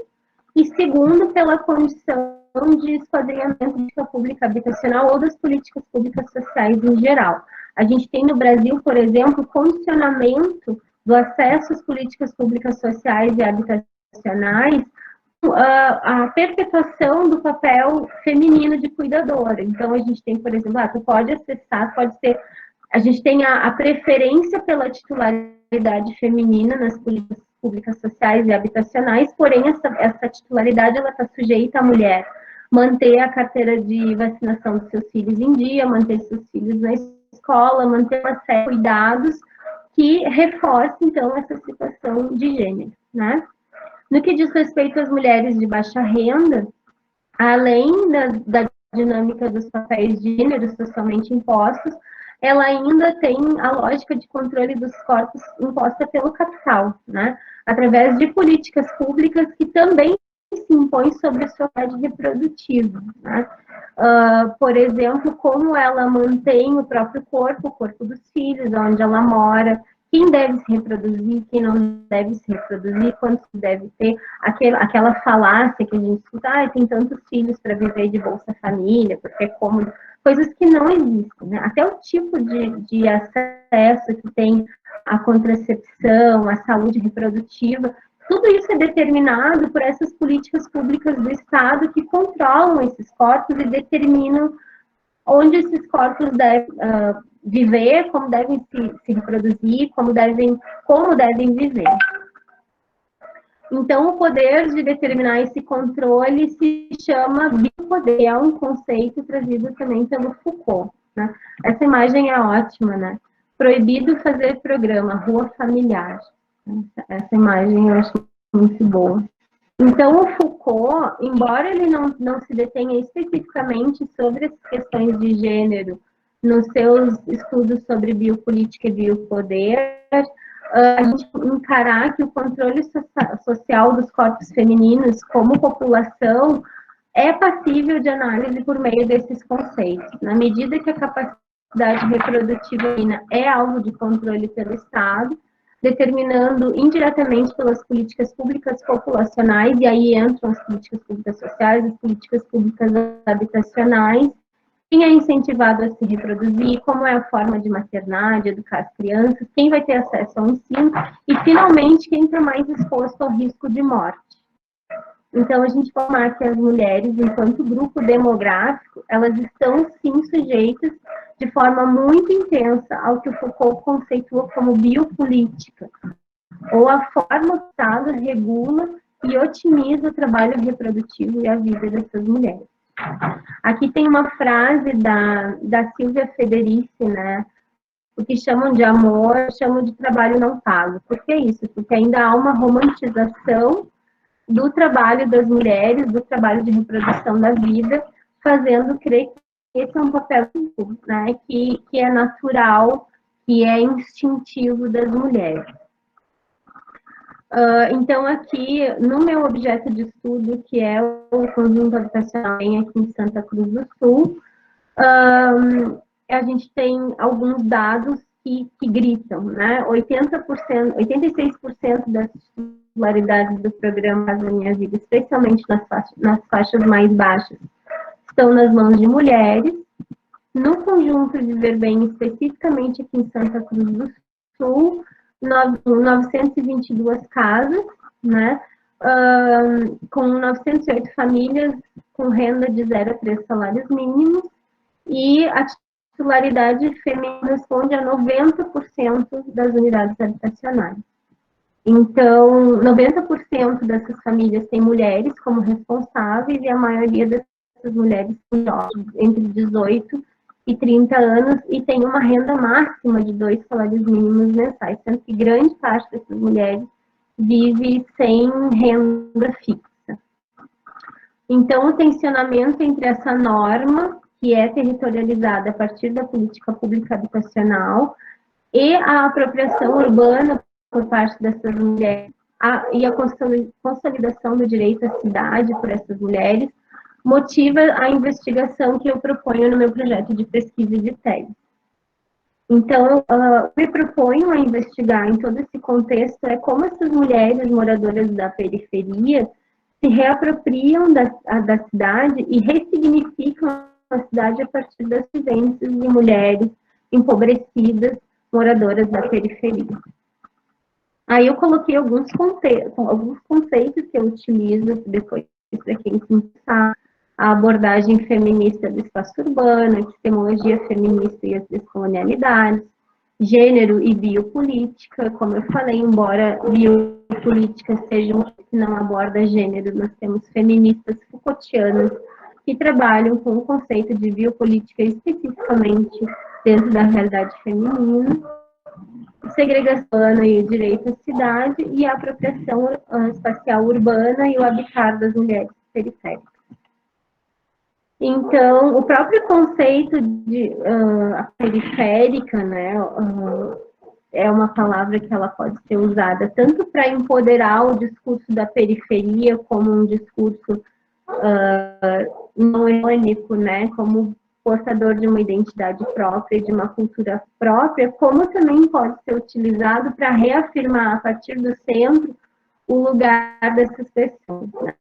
e segundo, pela condição de esquadrinhamento da política pública habitacional ou das políticas públicas sociais em geral. A gente tem no Brasil, por exemplo, condicionamento do acesso às políticas públicas sociais e habitacionais, a perpetuação do papel feminino de cuidadora. Então, a gente tem, por exemplo, tu pode acessar, pode ser... A gente tem a preferência pela titularidade feminina nas políticas públicas sociais e habitacionais, porém, essa titularidade ela está sujeita à mulher manter a carteira de vacinação dos seus filhos em dia, manter seus filhos na escola, manter uma série de cuidados que reforça, então, essa situação de gênero, né? No que diz respeito às mulheres de baixa renda, além da dinâmica dos papéis de gênero socialmente impostos, ela ainda tem a lógica de controle dos corpos imposta pelo capital, né? Através de políticas públicas que também se impõem sobre a sua idade reprodutiva, né? Por exemplo, como ela mantém o próprio corpo, o corpo dos filhos, onde ela mora, quem deve se reproduzir, quem não deve se reproduzir, quanto deve ter, aquela falácia que a gente escuta, tem tantos filhos para viver de Bolsa Família, porque é cômodo, coisas que não existem, né? Até o tipo de acesso que tem à contracepção, à saúde reprodutiva, tudo isso é determinado por essas políticas públicas do Estado que controlam esses corpos e determinam onde esses corpos devem viver, como devem se reproduzir, como devem viver. Então, o poder de determinar esse controle se chama biopoder, é um conceito trazido também pelo Foucault, né? Essa imagem é ótima, né? Proibido fazer programa, rua familiar. Essa imagem eu acho muito boa. Então, o Foucault, embora ele não se detenha especificamente sobre as questões de gênero nos seus estudos sobre biopolítica e biopoder, a gente encarar que o controle social dos corpos femininos como população é passível de análise por meio desses conceitos. Na medida que a capacidade reprodutiva é alvo de controle pelo Estado, determinando indiretamente pelas políticas públicas populacionais, e aí entram as políticas públicas sociais, as políticas públicas habitacionais, quem é incentivado a se reproduzir, como é a forma de maternar, de educar as crianças, quem vai ter acesso ao ensino, e finalmente quem está mais exposto ao risco de morte. Então, a gente pode falar que as mulheres, enquanto grupo demográfico, elas estão, sim, sujeitas de forma muito intensa ao que o Foucault conceitua como biopolítica, ou a forma que o Estado regula e otimiza o trabalho reprodutivo e a vida dessas mulheres. Aqui tem uma frase da Silvia Federici, né? O que chamam de amor, chamam de trabalho não pago. Por que isso? Porque ainda há uma romantização do trabalho das mulheres, do trabalho de reprodução da vida, fazendo crer que esse é um papel, né, que é natural, que é instintivo das mulheres. Então, aqui, no meu objeto de estudo, que é o conjunto habitacional aqui em Santa Cruz do Sul, a gente tem alguns dados que gritam, né? 86% das titularidades do programa Casa Minha Vida, especialmente nas faixas mais baixas, estão nas mãos de mulheres. No conjunto de Viver Bem, especificamente aqui em Santa Cruz do Sul, 922 casas, né? Com 908 famílias com renda de 0 a 3 salários mínimos, e a titularidade feminina responde a 90% das unidades habitacionais. Então, 90% dessas famílias têm mulheres como responsáveis, e a maioria dessas mulheres são jovens, entre 18 e 30 anos, e tem uma renda máxima de 2 salários mínimos mensais, sendo que grande parte dessas mulheres vive sem renda fixa. Então, o tensionamento entre essa norma, que é territorializada a partir da política pública habitacional, e a apropriação urbana por parte dessas mulheres, e a consolidação do direito à cidade por essas mulheres, motiva a investigação que eu proponho no meu projeto de pesquisa de tese. Então, me proponho a investigar em todo esse contexto como essas mulheres moradoras da periferia se reapropriam da cidade e ressignificam a cidade a partir das vivências de mulheres empobrecidas, moradoras da periferia. Aí eu coloquei alguns conceitos que eu utilizo depois para quem começar: a abordagem feminista do espaço urbano, epistemologia feminista e as descolonialidades, gênero e biopolítica. Como eu falei, embora biopolítica seja um que não aborda gênero, nós temos feministas Foucaultianas que trabalham com o conceito de biopolítica especificamente dentro da realidade feminina, segregação e o direito à cidade, e a apropriação espacial urbana e o habitar das mulheres periféricas. Então, o próprio conceito de periférica, né, é uma palavra que ela pode ser usada tanto para empoderar o discurso da periferia como um discurso não único, né, como portador de uma identidade própria, de uma cultura própria, como também pode ser utilizado para reafirmar, a partir do centro, o lugar dessas pessoas, né?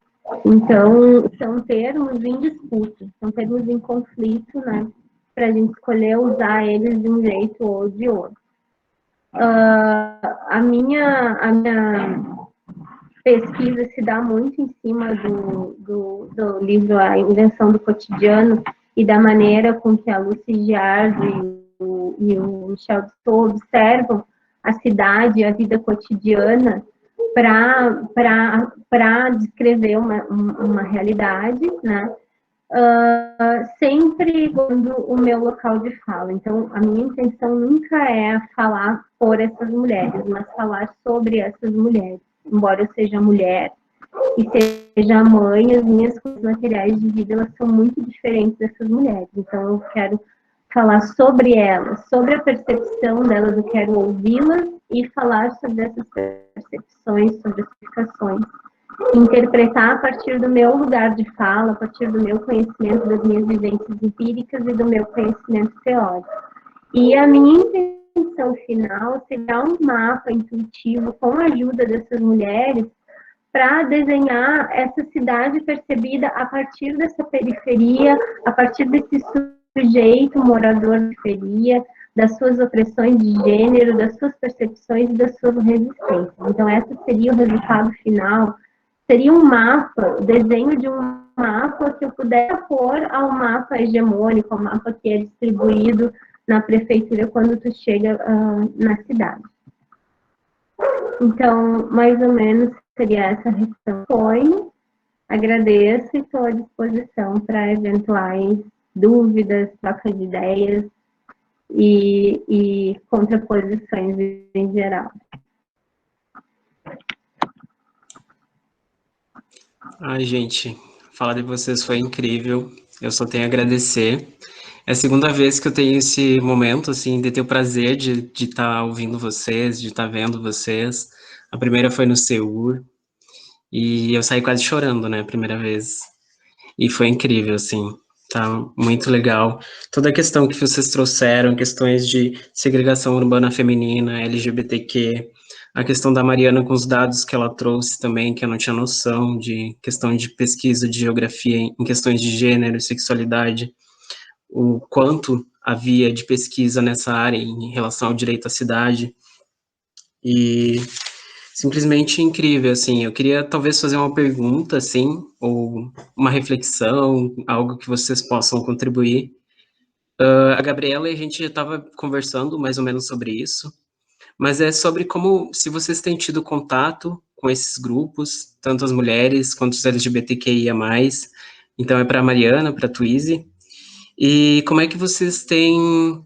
Então, são termos em disputa, são termos em conflito, né? Para a gente escolher usar eles de um jeito ou de outro. A minha pesquisa se dá muito em cima do livro A Invenção do Cotidiano e da maneira com que a Lucy Giard e o Michel Dussault observam a cidade e a vida cotidiana para descrever uma realidade, né? Sempre quando o meu local de fala. Então, a minha intenção nunca é falar por essas mulheres, mas falar sobre essas mulheres. Embora eu seja mulher e seja mãe, as minhas coisas materiais de vida, elas são muito diferentes dessas mulheres. Então, eu quero falar sobre elas, sobre a percepção delas, eu quero ouvi-las e falar sobre essas percepções, sobre as explicações. Interpretar a partir do meu lugar de fala, a partir do meu conhecimento, das minhas vivências empíricas e do meu conhecimento teórico. E a minha intenção final seria um mapa intuitivo com a ajuda dessas mulheres para desenhar essa cidade percebida a partir dessa periferia, a partir desse sujeito morador de periferia, das suas opressões de gênero, das suas percepções e das suas resistências. Então, esse seria o resultado final. Seria um mapa, o desenho de um mapa que eu pudesse pôr ao mapa hegemônico, ao mapa que é distribuído na prefeitura quando tu chega na cidade. Então, mais ou menos, seria essa reflexão. Agradeço e estou à disposição para eventuais dúvidas, troca de ideias e contraposições em geral. Ai, gente, falar de vocês foi incrível. Eu só tenho a agradecer. É a segunda vez que eu tenho esse momento, assim, de ter o prazer de estar ouvindo vocês, de estar vendo vocês. A primeira foi no Seur, e eu saí quase chorando, né, a primeira vez. E foi incrível, assim, tá muito legal. Toda a questão que vocês trouxeram, questões de segregação urbana feminina, LGBTQ, a questão da Mariana com os dados que ela trouxe também, que eu não tinha noção, de questão de pesquisa de geografia em questões de gênero e sexualidade, o quanto havia de pesquisa nessa área em relação ao direito à cidade, e simplesmente incrível, assim. Eu queria talvez fazer uma pergunta, assim, ou uma reflexão, algo que vocês possam contribuir. A Gabriela e a gente já estava conversando mais ou menos sobre isso, mas é sobre como, se vocês têm tido contato com esses grupos, tanto as mulheres quanto os LGBTQIA+, então é para a Mariana, para a Twizy, e como é que vocês têm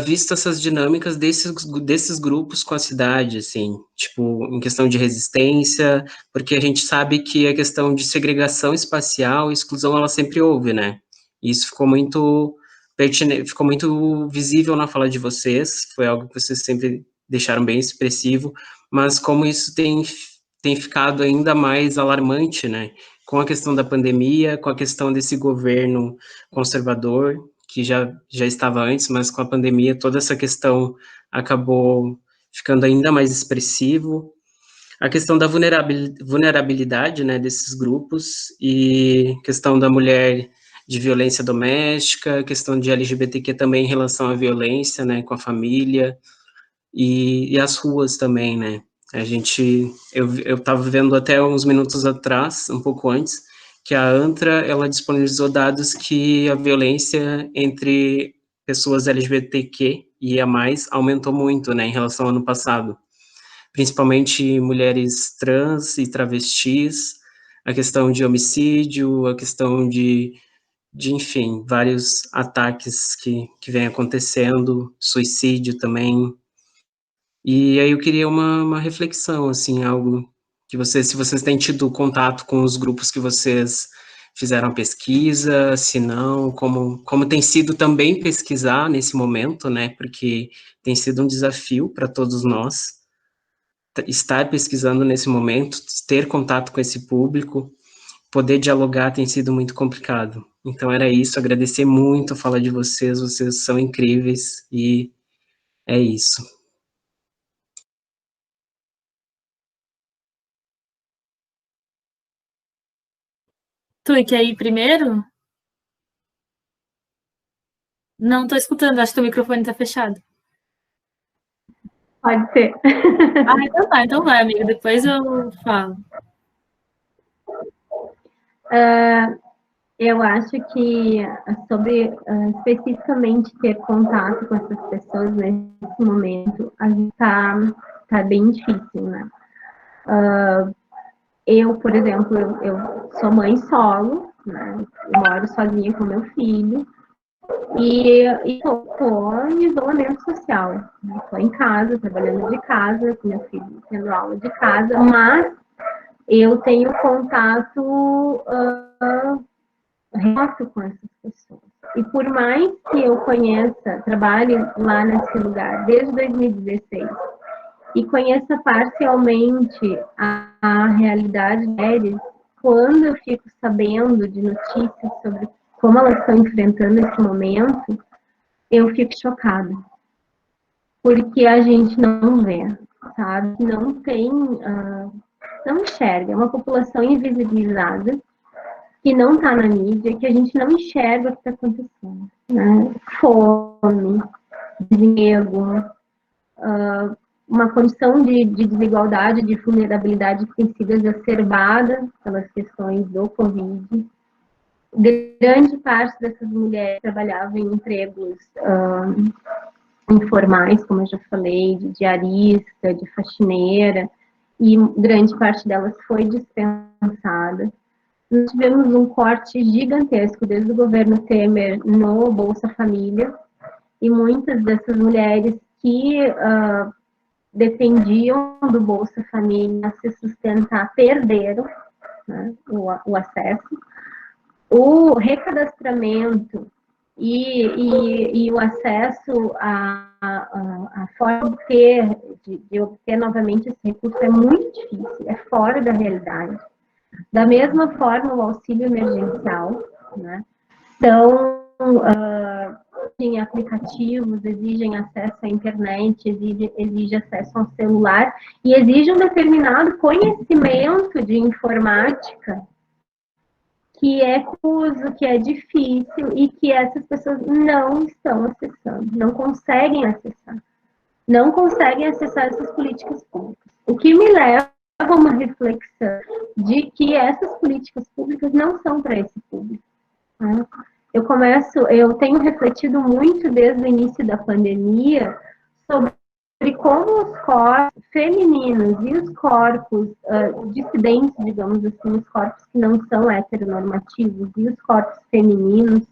visto essas dinâmicas desses grupos com a cidade, assim, tipo, em questão de resistência, porque a gente sabe que a questão de segregação espacial e exclusão, ela sempre houve, né? E isso ficou muito pertinente, ficou muito visível na fala de vocês, foi algo que vocês sempre deixaram bem expressivo, mas como isso tem ficado ainda mais alarmante, né? Com a questão da pandemia, com a questão desse governo conservador, que já estava antes, mas com a pandemia toda essa questão acabou ficando ainda mais expressivo. A questão da vulnerabilidade, né, desses grupos, e questão da mulher de violência doméstica, questão de LGBTQ também em relação à violência, né, com a família, e as ruas também, né. Eu estava vendo até uns minutos atrás, um pouco antes, que a ANTRA, ela disponibilizou dados que a violência entre pessoas LGBTQ e a mais aumentou muito, né, em relação ao ano passado. Principalmente mulheres trans e travestis, a questão de homicídio, a questão de enfim, vários ataques que vem acontecendo, suicídio também. E aí eu queria uma reflexão, assim, algo que se vocês têm tido contato com os grupos que vocês fizeram a pesquisa, se não, como tem sido também pesquisar nesse momento, né, porque tem sido um desafio para todos nós estar pesquisando nesse momento, ter contato com esse público, poder dialogar tem sido muito complicado. Então era isso, agradecer muito a fala de vocês são incríveis, e é isso. Tu quer ir primeiro? Não estou escutando, acho que o microfone está fechado. Pode ser. Então vai, amiga, depois eu falo. Eu acho que sobre especificamente ter contato com essas pessoas nesse momento, a gente tá bem difícil, né? Eu, por exemplo, eu sou mãe solo, né? Eu moro sozinha com meu filho e estou em isolamento social. Estou em casa, trabalhando de casa, com meu filho tendo aula de casa, mas eu tenho contato remoto com essas pessoas. E por mais que eu conheça, trabalhe lá nesse lugar desde 2016 e conheça parcialmente a realidade deles, quando eu fico sabendo de notícias sobre como elas estão enfrentando esse momento, eu fico chocada. Porque a gente não vê, sabe? Não tem, não enxerga. É uma população invisibilizada, que não está na mídia, que a gente não enxerga o que está acontecendo. Né? Fome, desemprego, uma condição de desigualdade, de vulnerabilidade que tem sido exacerbada pelas questões do Covid. Grande parte dessas mulheres trabalhavam em empregos informais, como eu já falei, de diarista, de faxineira, e grande parte delas foi dispensada. Nós tivemos um corte gigantesco desde o governo Temer no Bolsa Família, e muitas dessas mulheres que dependiam do Bolsa Família se sustentar perderam, né, o acesso. O recadastramento e o acesso à forma de obter novamente esse recurso é muito difícil, é fora da realidade. Da mesma forma, o auxílio emergencial, né, exigem aplicativos, exigem acesso à internet, exige acesso ao celular e exige um determinado conhecimento de informática que é confuso, que é difícil e que essas pessoas não estão acessando, não conseguem acessar. Não conseguem acessar essas políticas públicas. O que me leva a uma reflexão de que essas políticas públicas não são para esse público. Né? Eu tenho refletido muito desde o início da pandemia sobre como os corpos femininos e os corpos dissidentes, digamos assim, os corpos que não são heteronormativos e os corpos femininos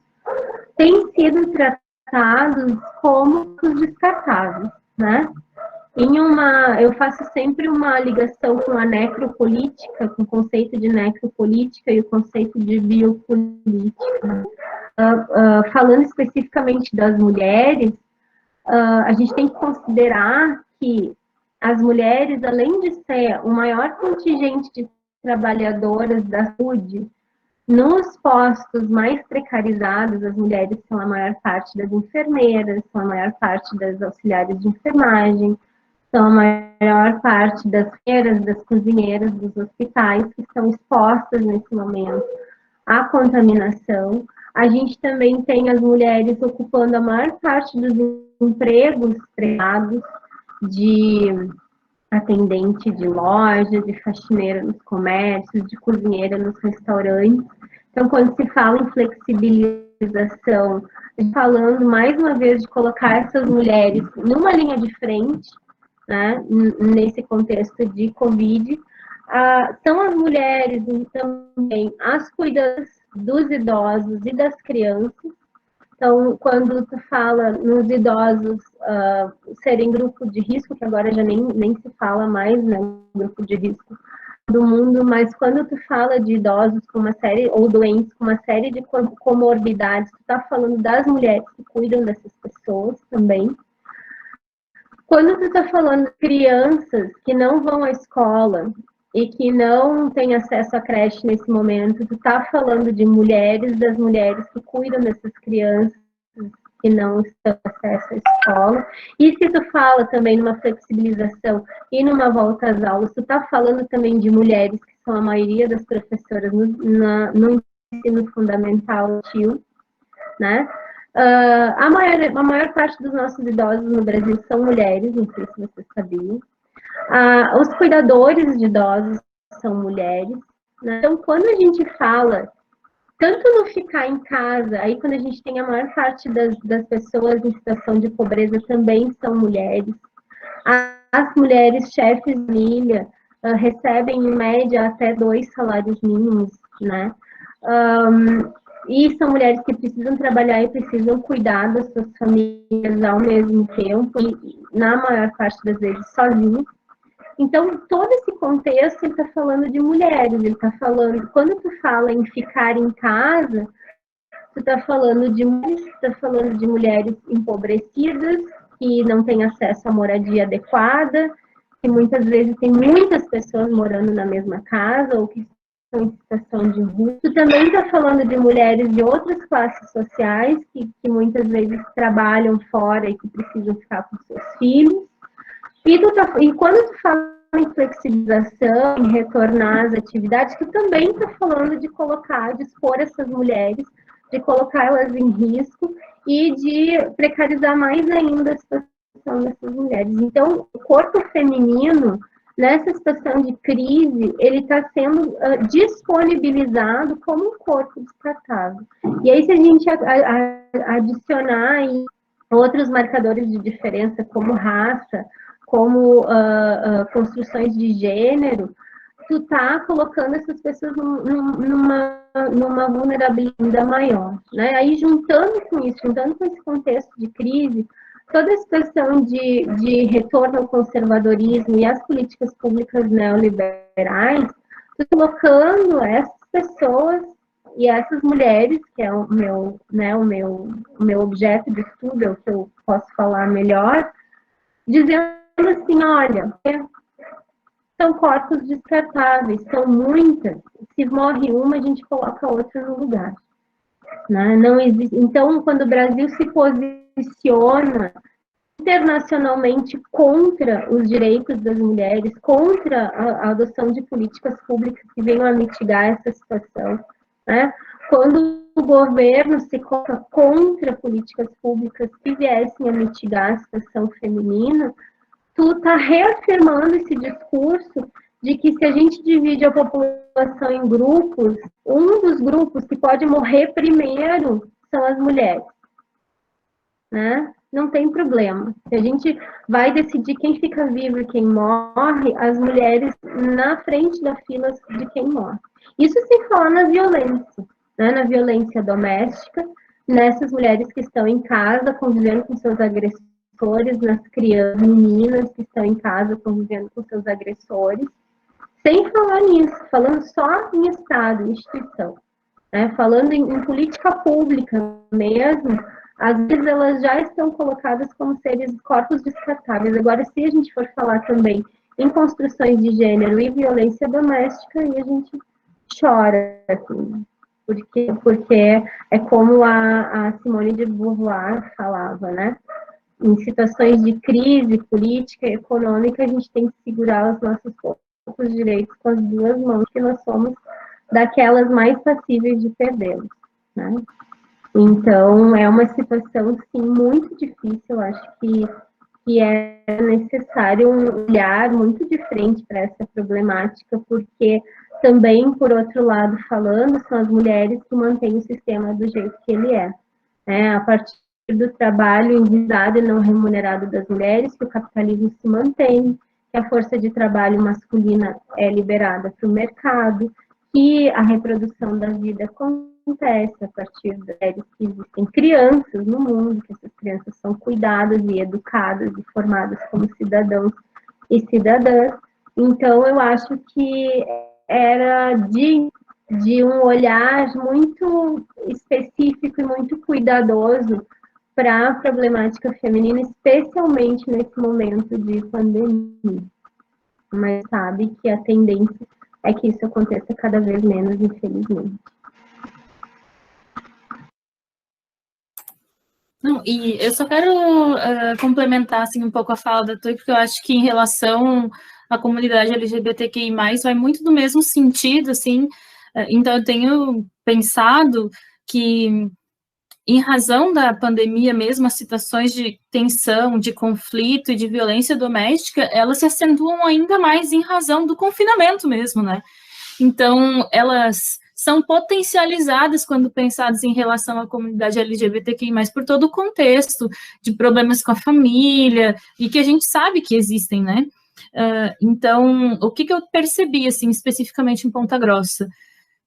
têm sido tratados como os descartáveis, né? Eu faço sempre uma ligação com a necropolítica, com o conceito de necropolítica e o conceito de biopolítica. Falando especificamente das mulheres, a gente tem que considerar que as mulheres, além de ser o maior contingente de trabalhadoras da saúde, nos postos mais precarizados, as mulheres são a maior parte das enfermeiras, são a maior parte das auxiliares de enfermagem, são a maior parte das feiras, das cozinheiras, dos hospitais, que estão expostas nesse momento à contaminação. A gente também tem as mulheres ocupando a maior parte dos empregos pregados de atendente de loja, de faxineira nos comércios, de cozinheira nos restaurantes. Então, quando se fala em flexibilização, falando mais uma vez de colocar essas mulheres numa linha de frente, né, nesse contexto de Covid, são as mulheres e também as cuidadoras dos idosos e das crianças. Então, quando tu fala nos idosos serem grupo de risco, que agora já nem se fala mais, né, grupo de risco do mundo, mas quando tu fala de idosos com uma série, ou doentes com uma série de comorbidades, tu tá falando das mulheres que cuidam dessas pessoas também. Quando tu tá falando de crianças que não vão à escola, e que não tem acesso à creche nesse momento, tu está falando de mulheres, das mulheres que cuidam dessas crianças, que não estão acesso à escola. E se tu fala também numa flexibilização e numa volta às aulas, tu está falando também de mulheres, que são a maioria das professoras no ensino fundamental, né? A maior parte dos nossos idosos no Brasil são mulheres, não sei se vocês sabiam. Os cuidadores de idosos são mulheres, né? Então, quando a gente fala tanto no ficar em casa, aí quando a gente tem a maior parte das pessoas em situação de pobreza também são mulheres. As mulheres chefes de família recebem, em média, até 2 salários mínimos, né? E são mulheres que precisam trabalhar e precisam cuidar das suas famílias ao mesmo tempo, e na maior parte das vezes sozinhas. Então, todo esse contexto, ele está falando de mulheres, ele está falando, quando tu fala em ficar em casa, tu está falando de mulheres, tu está falando de mulheres empobrecidas, que não têm acesso à moradia adequada, que muitas vezes tem muitas pessoas morando na mesma casa, ou que estão em situação de rua. Tu também está falando de mulheres de outras classes sociais, que muitas vezes trabalham fora e que precisam ficar com seus filhos. E quando tu fala em flexibilização, em retornar às atividades, tu também está falando de colocar, de expor essas mulheres, de colocá-las em risco e de precarizar mais ainda a situação dessas mulheres. Então, o corpo feminino, nessa situação de crise, ele está sendo disponibilizado como um corpo descartável. E aí, se a gente adicionar aí outros marcadores de diferença, como raça, como construções de gênero, tu tá colocando essas pessoas numa vulnerabilidade ainda maior, né? Aí, juntando com isso, juntando com esse contexto de crise, toda a situação de retorno ao conservadorismo e as políticas públicas neoliberais, tu colocando essas pessoas e essas mulheres, que é o meu objeto de estudo, é o que eu posso falar melhor, dizendo assim, olha, são corpos descartáveis, são muitas, se morre uma, a gente coloca outra no lugar. Né? Não existe. Então, quando o Brasil se posiciona internacionalmente contra os direitos das mulheres, contra a adoção de políticas públicas que venham a mitigar essa situação, né? Quando o governo se coloca contra políticas públicas que viessem a mitigar a situação feminina, tu está reafirmando esse discurso de que se a gente divide a população em grupos, um dos grupos que pode morrer primeiro são as mulheres, né? Não tem problema. Se a gente vai decidir quem fica vivo e quem morre, as mulheres na frente da fila de quem morre. Isso sem falar na violência, né? Na violência doméstica, nessas mulheres que estão em casa convivendo com seus agressores, nas crianças, meninas que estão em casa convivendo com seus agressores, sem falar nisso, falando só em Estado, instituição, né? Falando em política pública mesmo, às vezes elas já estão colocadas como seres, corpos descartáveis. Agora, se a gente for falar também em construções de gênero e violência doméstica, aí a gente chora, assim, porque é como a Simone de Beauvoir falava, né? Em situações de crise política e econômica, a gente tem que segurar os nossos poucos direitos com as duas mãos, que nós somos daquelas mais passíveis de perdê-los, né? Então, é uma situação, sim, muito difícil. Eu acho que é necessário um olhar muito diferente para essa problemática, porque também, por outro lado, falando, são as mulheres que mantêm o sistema do jeito que ele é. A partir do trabalho envisado e não remunerado das mulheres, que o capitalismo se mantém, que a força de trabalho masculina é liberada para o mercado, que a reprodução da vida acontece a partir das mulheres, que existem crianças no mundo, que essas crianças são cuidadas e educadas e formadas como cidadãos e cidadãs. Então, eu acho que era de um olhar muito específico e muito cuidadoso para a problemática feminina, especialmente nesse momento de pandemia. mas sabe que a tendência é que isso aconteça cada vez menos, infelizmente. Não, e eu só quero complementar assim, um pouco a fala da Tui, porque eu acho que em relação à comunidade LGBTQI+, vai muito do mesmo sentido, assim, então eu tenho pensado que, em razão da pandemia mesmo, as situações de tensão, de conflito e de violência doméstica, elas se acentuam ainda mais em razão do confinamento mesmo, né? Então, elas são potencializadas quando pensadas em relação à comunidade LGBTQI+, por todo o contexto de problemas com a família, e que a gente sabe que existem, né? Então, o que eu percebi, assim, especificamente em Ponta Grossa?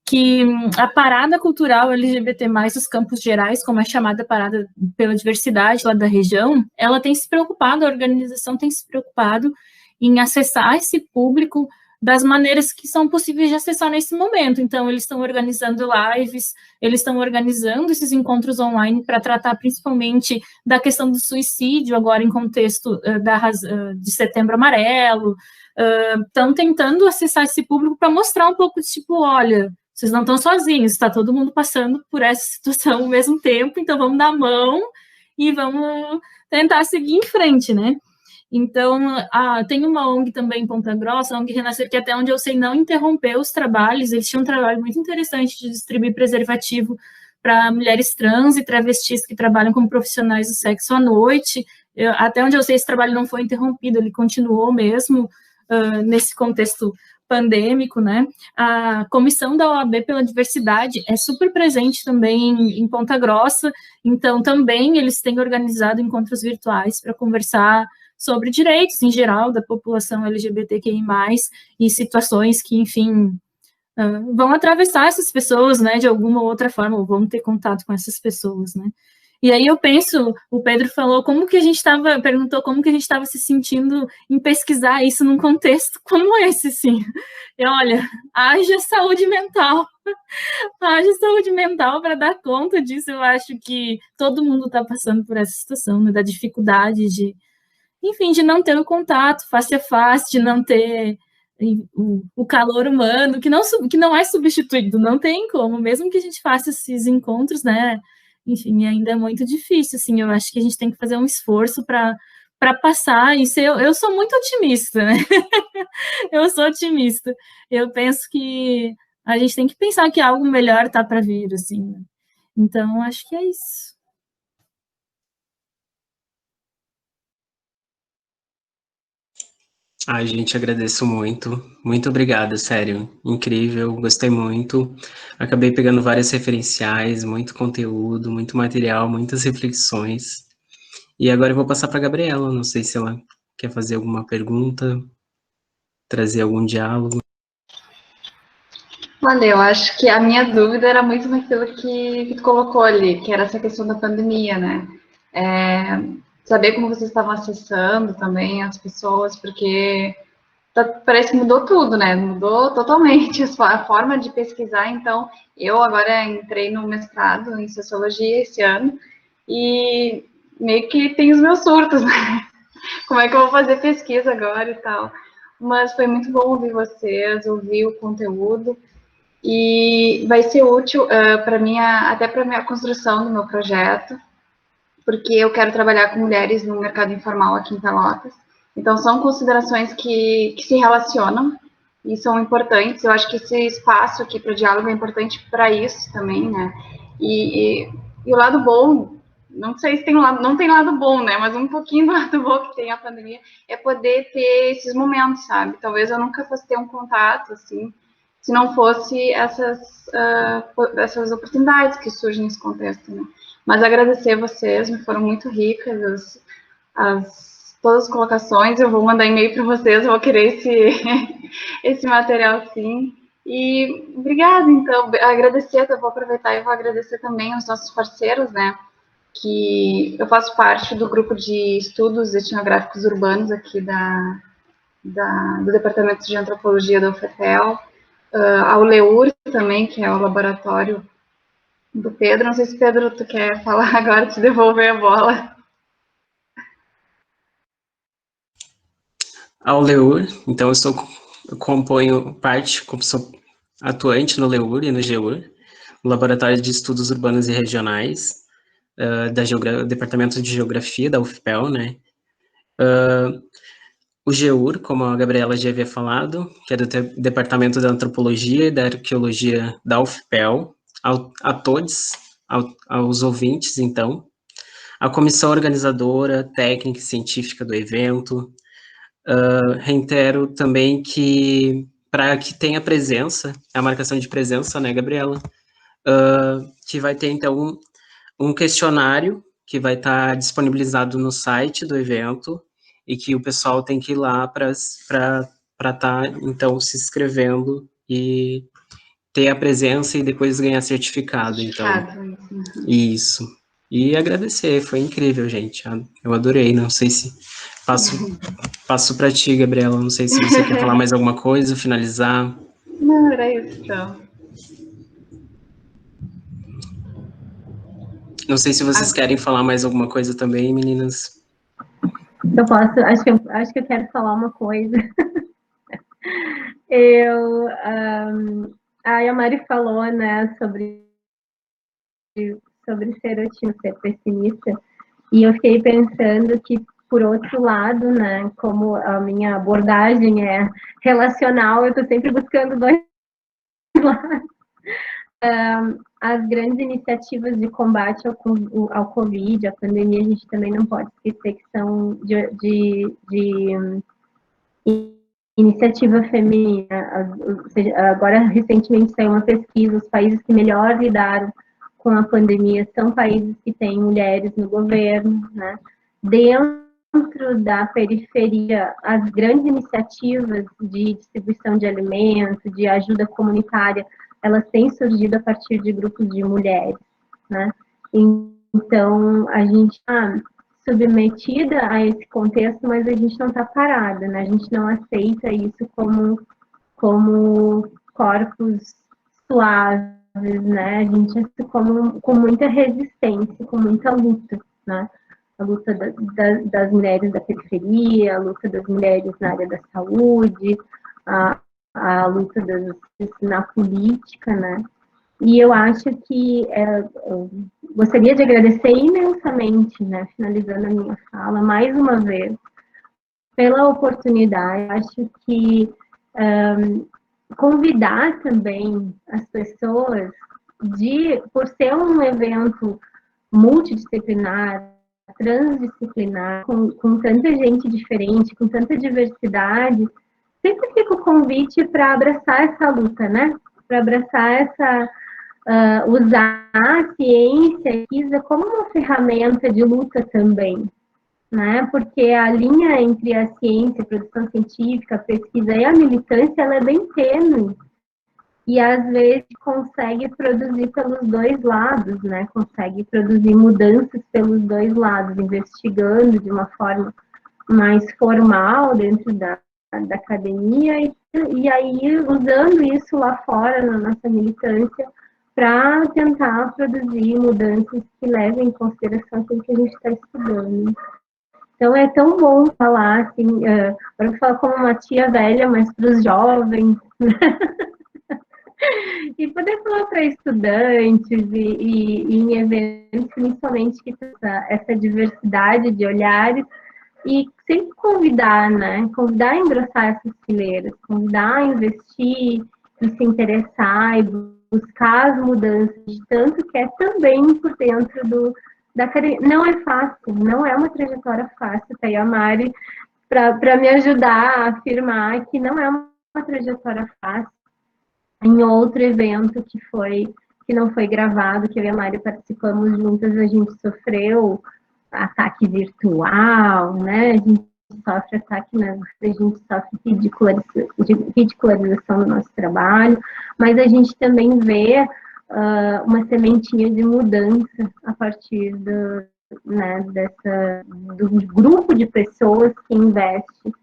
Que a parada cultural LGBT+, dos Campos Gerais, como é chamada a parada pela diversidade lá da região, ela tem se preocupado, a organização tem se preocupado em acessar esse público das maneiras que são possíveis de acessar nesse momento. Então, eles estão organizando lives, eles estão organizando esses encontros online para tratar principalmente da questão do suicídio, agora em contexto de Setembro Amarelo, estão tentando acessar esse público para mostrar um pouco de tipo, olha, vocês não estão sozinhos, está todo mundo passando por essa situação ao mesmo tempo, então vamos dar a mão e vamos tentar seguir em frente, né? Então, tem uma ONG também em Ponta Grossa, a ONG Renascer, que até onde eu sei não interrompeu os trabalhos, eles tinham um trabalho muito interessante de distribuir preservativo para mulheres trans e travestis que trabalham como profissionais do sexo à noite. Até onde eu sei, esse trabalho não foi interrompido, ele continuou mesmo nesse contexto pandêmico, né? A comissão da OAB pela diversidade é super presente também em Ponta Grossa, então também eles têm organizado encontros virtuais para conversar sobre direitos em geral da população LGBTQI+, e situações que, enfim, vão atravessar essas pessoas, né, de alguma outra forma, ou vão ter contato com essas pessoas, né. E aí eu penso, o Pedro falou perguntou como que a gente estava se sentindo em pesquisar isso num contexto como esse, assim. E olha, haja saúde mental para dar conta disso. Eu acho que todo mundo está passando por essa situação, né, da dificuldade de, enfim, de não ter o contato face a face, de não ter o calor humano, que não é substituído, não tem como, mesmo que a gente faça esses encontros, né, enfim, ainda é muito difícil, assim, eu acho que a gente tem que fazer um esforço para passar, e eu sou muito otimista, né, eu sou otimista, eu penso que a gente tem que pensar que algo melhor está para vir, assim, né? Então, acho que é isso. Ai, gente, agradeço muito. Muito obrigado, sério. Incrível, gostei muito. Acabei pegando vários referenciais, muito conteúdo, muito material, muitas reflexões. E agora eu vou passar para a Gabriela. Não sei se ela quer fazer alguma pergunta, trazer algum diálogo. Olha, eu acho que a minha dúvida era muito naquilo que tu colocou ali, que era essa questão da pandemia, né? Saber como vocês estavam acessando também as pessoas, porque parece que mudou tudo, né? Mudou totalmente a forma de pesquisar. Então, eu agora entrei no mestrado em Sociologia esse ano e meio que tenho os meus surtos, né? Como é que eu vou fazer pesquisa agora e tal. Mas foi muito bom ouvir vocês, ouvir o conteúdo. E vai ser útil para mim, até para a minha construção do meu projeto, porque eu quero trabalhar com mulheres no mercado informal aqui em Pelotas. Então, são considerações que se relacionam e são importantes. Eu acho que esse espaço aqui para diálogo é importante para isso também, né? E o lado bom, não sei se tem lado, não tem lado bom, né? Mas um pouquinho do lado bom que tem a pandemia é poder ter esses momentos, sabe? Talvez eu nunca fosse ter um contato, assim, se não fosse essas oportunidades que surgem nesse contexto, né? Mas agradecer a vocês, me foram muito ricas todas as colocações, eu vou mandar e-mail para vocês, eu vou querer esse material sim. E obrigada, então, agradecer, eu vou aproveitar e vou agradecer também aos nossos parceiros, né, que eu faço parte do grupo de estudos etnográficos urbanos aqui do Departamento de Antropologia da UFPEL, ao LEUR também, que é o laboratório do Pedro. Não sei se, Pedro, tu quer falar agora, te devolver a bola. ao LEUR. Então, eu componho parte, como sou atuante no LEUR e no GEUR, no Laboratório de Estudos Urbanos e Regionais, do Departamento de Geografia da UFPEL, né? O GEUR, como a Gabriela já havia falado, que é do Departamento da Antropologia e da Arqueologia da UFPEL, a todos, aos ouvintes, então, a comissão organizadora, técnica e científica do evento. Reitero também que, para que tenha presença, a marcação de presença, né, Gabriela? Que vai ter, então, um questionário que vai estar disponibilizado no site do evento e que o pessoal tem que ir lá para estar, então, se inscrevendo e ter a presença e depois ganhar certificado. Então, isso. E agradecer, foi incrível, gente. Eu adorei, não sei se passo para ti, Gabriela, não sei se você quer falar mais alguma coisa, finalizar. Não, era isso, tchau. Não sei se vocês querem falar mais alguma coisa também, meninas. Eu posso, acho que eu quero falar uma coisa. A Mari falou, né, sobre ser otimista, ser pessimista, e eu fiquei pensando que, por outro lado, né, como a minha abordagem é relacional, eu estou sempre buscando dois lados. As grandes iniciativas de combate ao Covid, a pandemia, a gente também não pode esquecer que são de iniciativa feminina. Ou seja, agora, recentemente, saiu uma pesquisa, os países que melhor lidaram com a pandemia são países que têm mulheres no governo, né? Dentro da periferia, as grandes iniciativas de distribuição de alimentos, de ajuda comunitária, elas têm surgido a partir de grupos de mulheres, né? Então, a gente está submetida a esse contexto, mas a gente não está parada, né? A gente não aceita isso como corpos suaves, né? A gente é com muita resistência, com muita luta, né? A luta das mulheres da periferia, a luta das mulheres na área da saúde, a luta na política, né? E eu acho que eu gostaria de agradecer imensamente, né, finalizando a minha fala, mais uma vez, pela oportunidade. Acho que convidar também as pessoas por ser um evento multidisciplinar, transdisciplinar, com tanta gente diferente, com tanta diversidade, sempre fica o convite para abraçar essa luta, né? Para abraçar usar a ciência e a pesquisa como uma ferramenta de luta também, né? Porque a linha entre a ciência, a produção científica, a pesquisa e a militância, ela é bem tênue. E às vezes consegue produzir pelos dois lados, né? Consegue produzir mudanças pelos dois lados, investigando de uma forma mais formal dentro da academia e aí usando isso lá fora na nossa militância para tentar produzir mudanças que levem em consideração aquilo que a gente está estudando. Então, é tão bom falar, assim, para falar como uma tia velha, mas para os jovens, né? E poder falar para estudantes e em eventos, principalmente, que tem essa diversidade de olhares, e sempre convidar, né? Convidar a engrossar essas fileiras, convidar a investir e se interessar e buscar as mudanças, de tanto que é também por dentro da academia. Não é fácil, não é uma trajetória fácil, tá aí a Mari para me ajudar a afirmar que não é uma trajetória fácil. Em outro evento que não foi gravado, que eu e a Mari participamos juntas, a gente sofreu ataque virtual, né? A gente sofre ataque, né? A gente sofre ridicularização do nosso trabalho, mas a gente também vê uma sementinha de mudança a partir do grupo de pessoas que investe,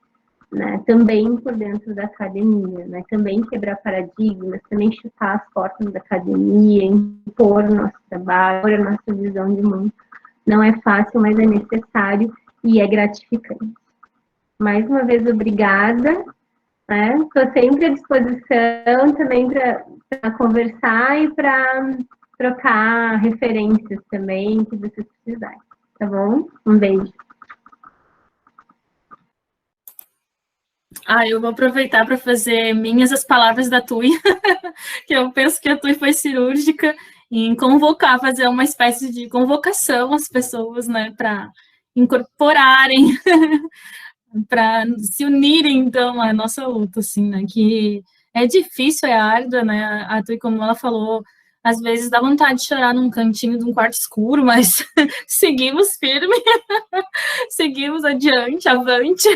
né? Também por dentro da academia, né? Também quebrar paradigmas, também chutar as portas da academia, impor o nosso trabalho, impor a nossa visão de mundo. Não é fácil, mas é necessário e é gratificante. Mais uma vez, obrigada. Estou sempre à disposição também para conversar e para trocar referências também, que vocês precisarem. Tá bom? Um beijo. Eu vou aproveitar para fazer minhas as palavras da Tui, que eu penso que a Tui foi cirúrgica em convocar, fazer uma espécie de convocação às pessoas, né, para incorporarem, para se unirem, então, à nossa luta, assim, né, que é difícil, é árdua, né, a Tui, como ela falou, às vezes dá vontade de chorar num cantinho de um quarto escuro, mas seguimos firme, seguimos adiante, avante,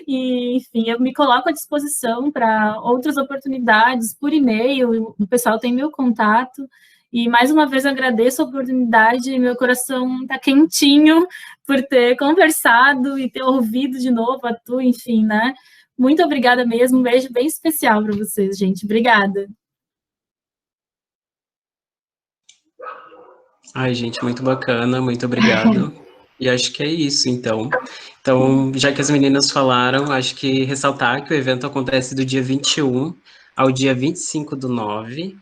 e, enfim, eu me coloco à disposição para outras oportunidades, por e-mail, o pessoal tem meu contato, e mais uma vez agradeço a oportunidade, meu coração está quentinho por ter conversado e ter ouvido de novo a Tu, enfim, né? Muito obrigada mesmo, um beijo bem especial para vocês, gente. Obrigada. Ai, gente, muito bacana, muito obrigado. E acho que é isso, então. Então, já que as meninas falaram, acho que ressaltar que o evento acontece do dia 21 ao dia 25/9,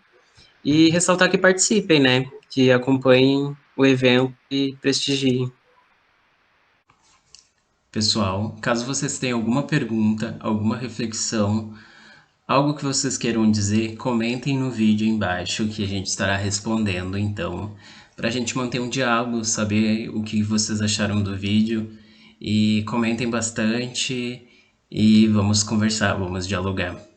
e ressaltar que participem, né? Que acompanhem o evento e prestigiem. Pessoal, caso vocês tenham alguma pergunta, alguma reflexão, algo que vocês queiram dizer, comentem no vídeo embaixo que a gente estará respondendo, então, para a gente manter um diálogo, saber o que vocês acharam do vídeo, e comentem bastante e vamos conversar, vamos dialogar.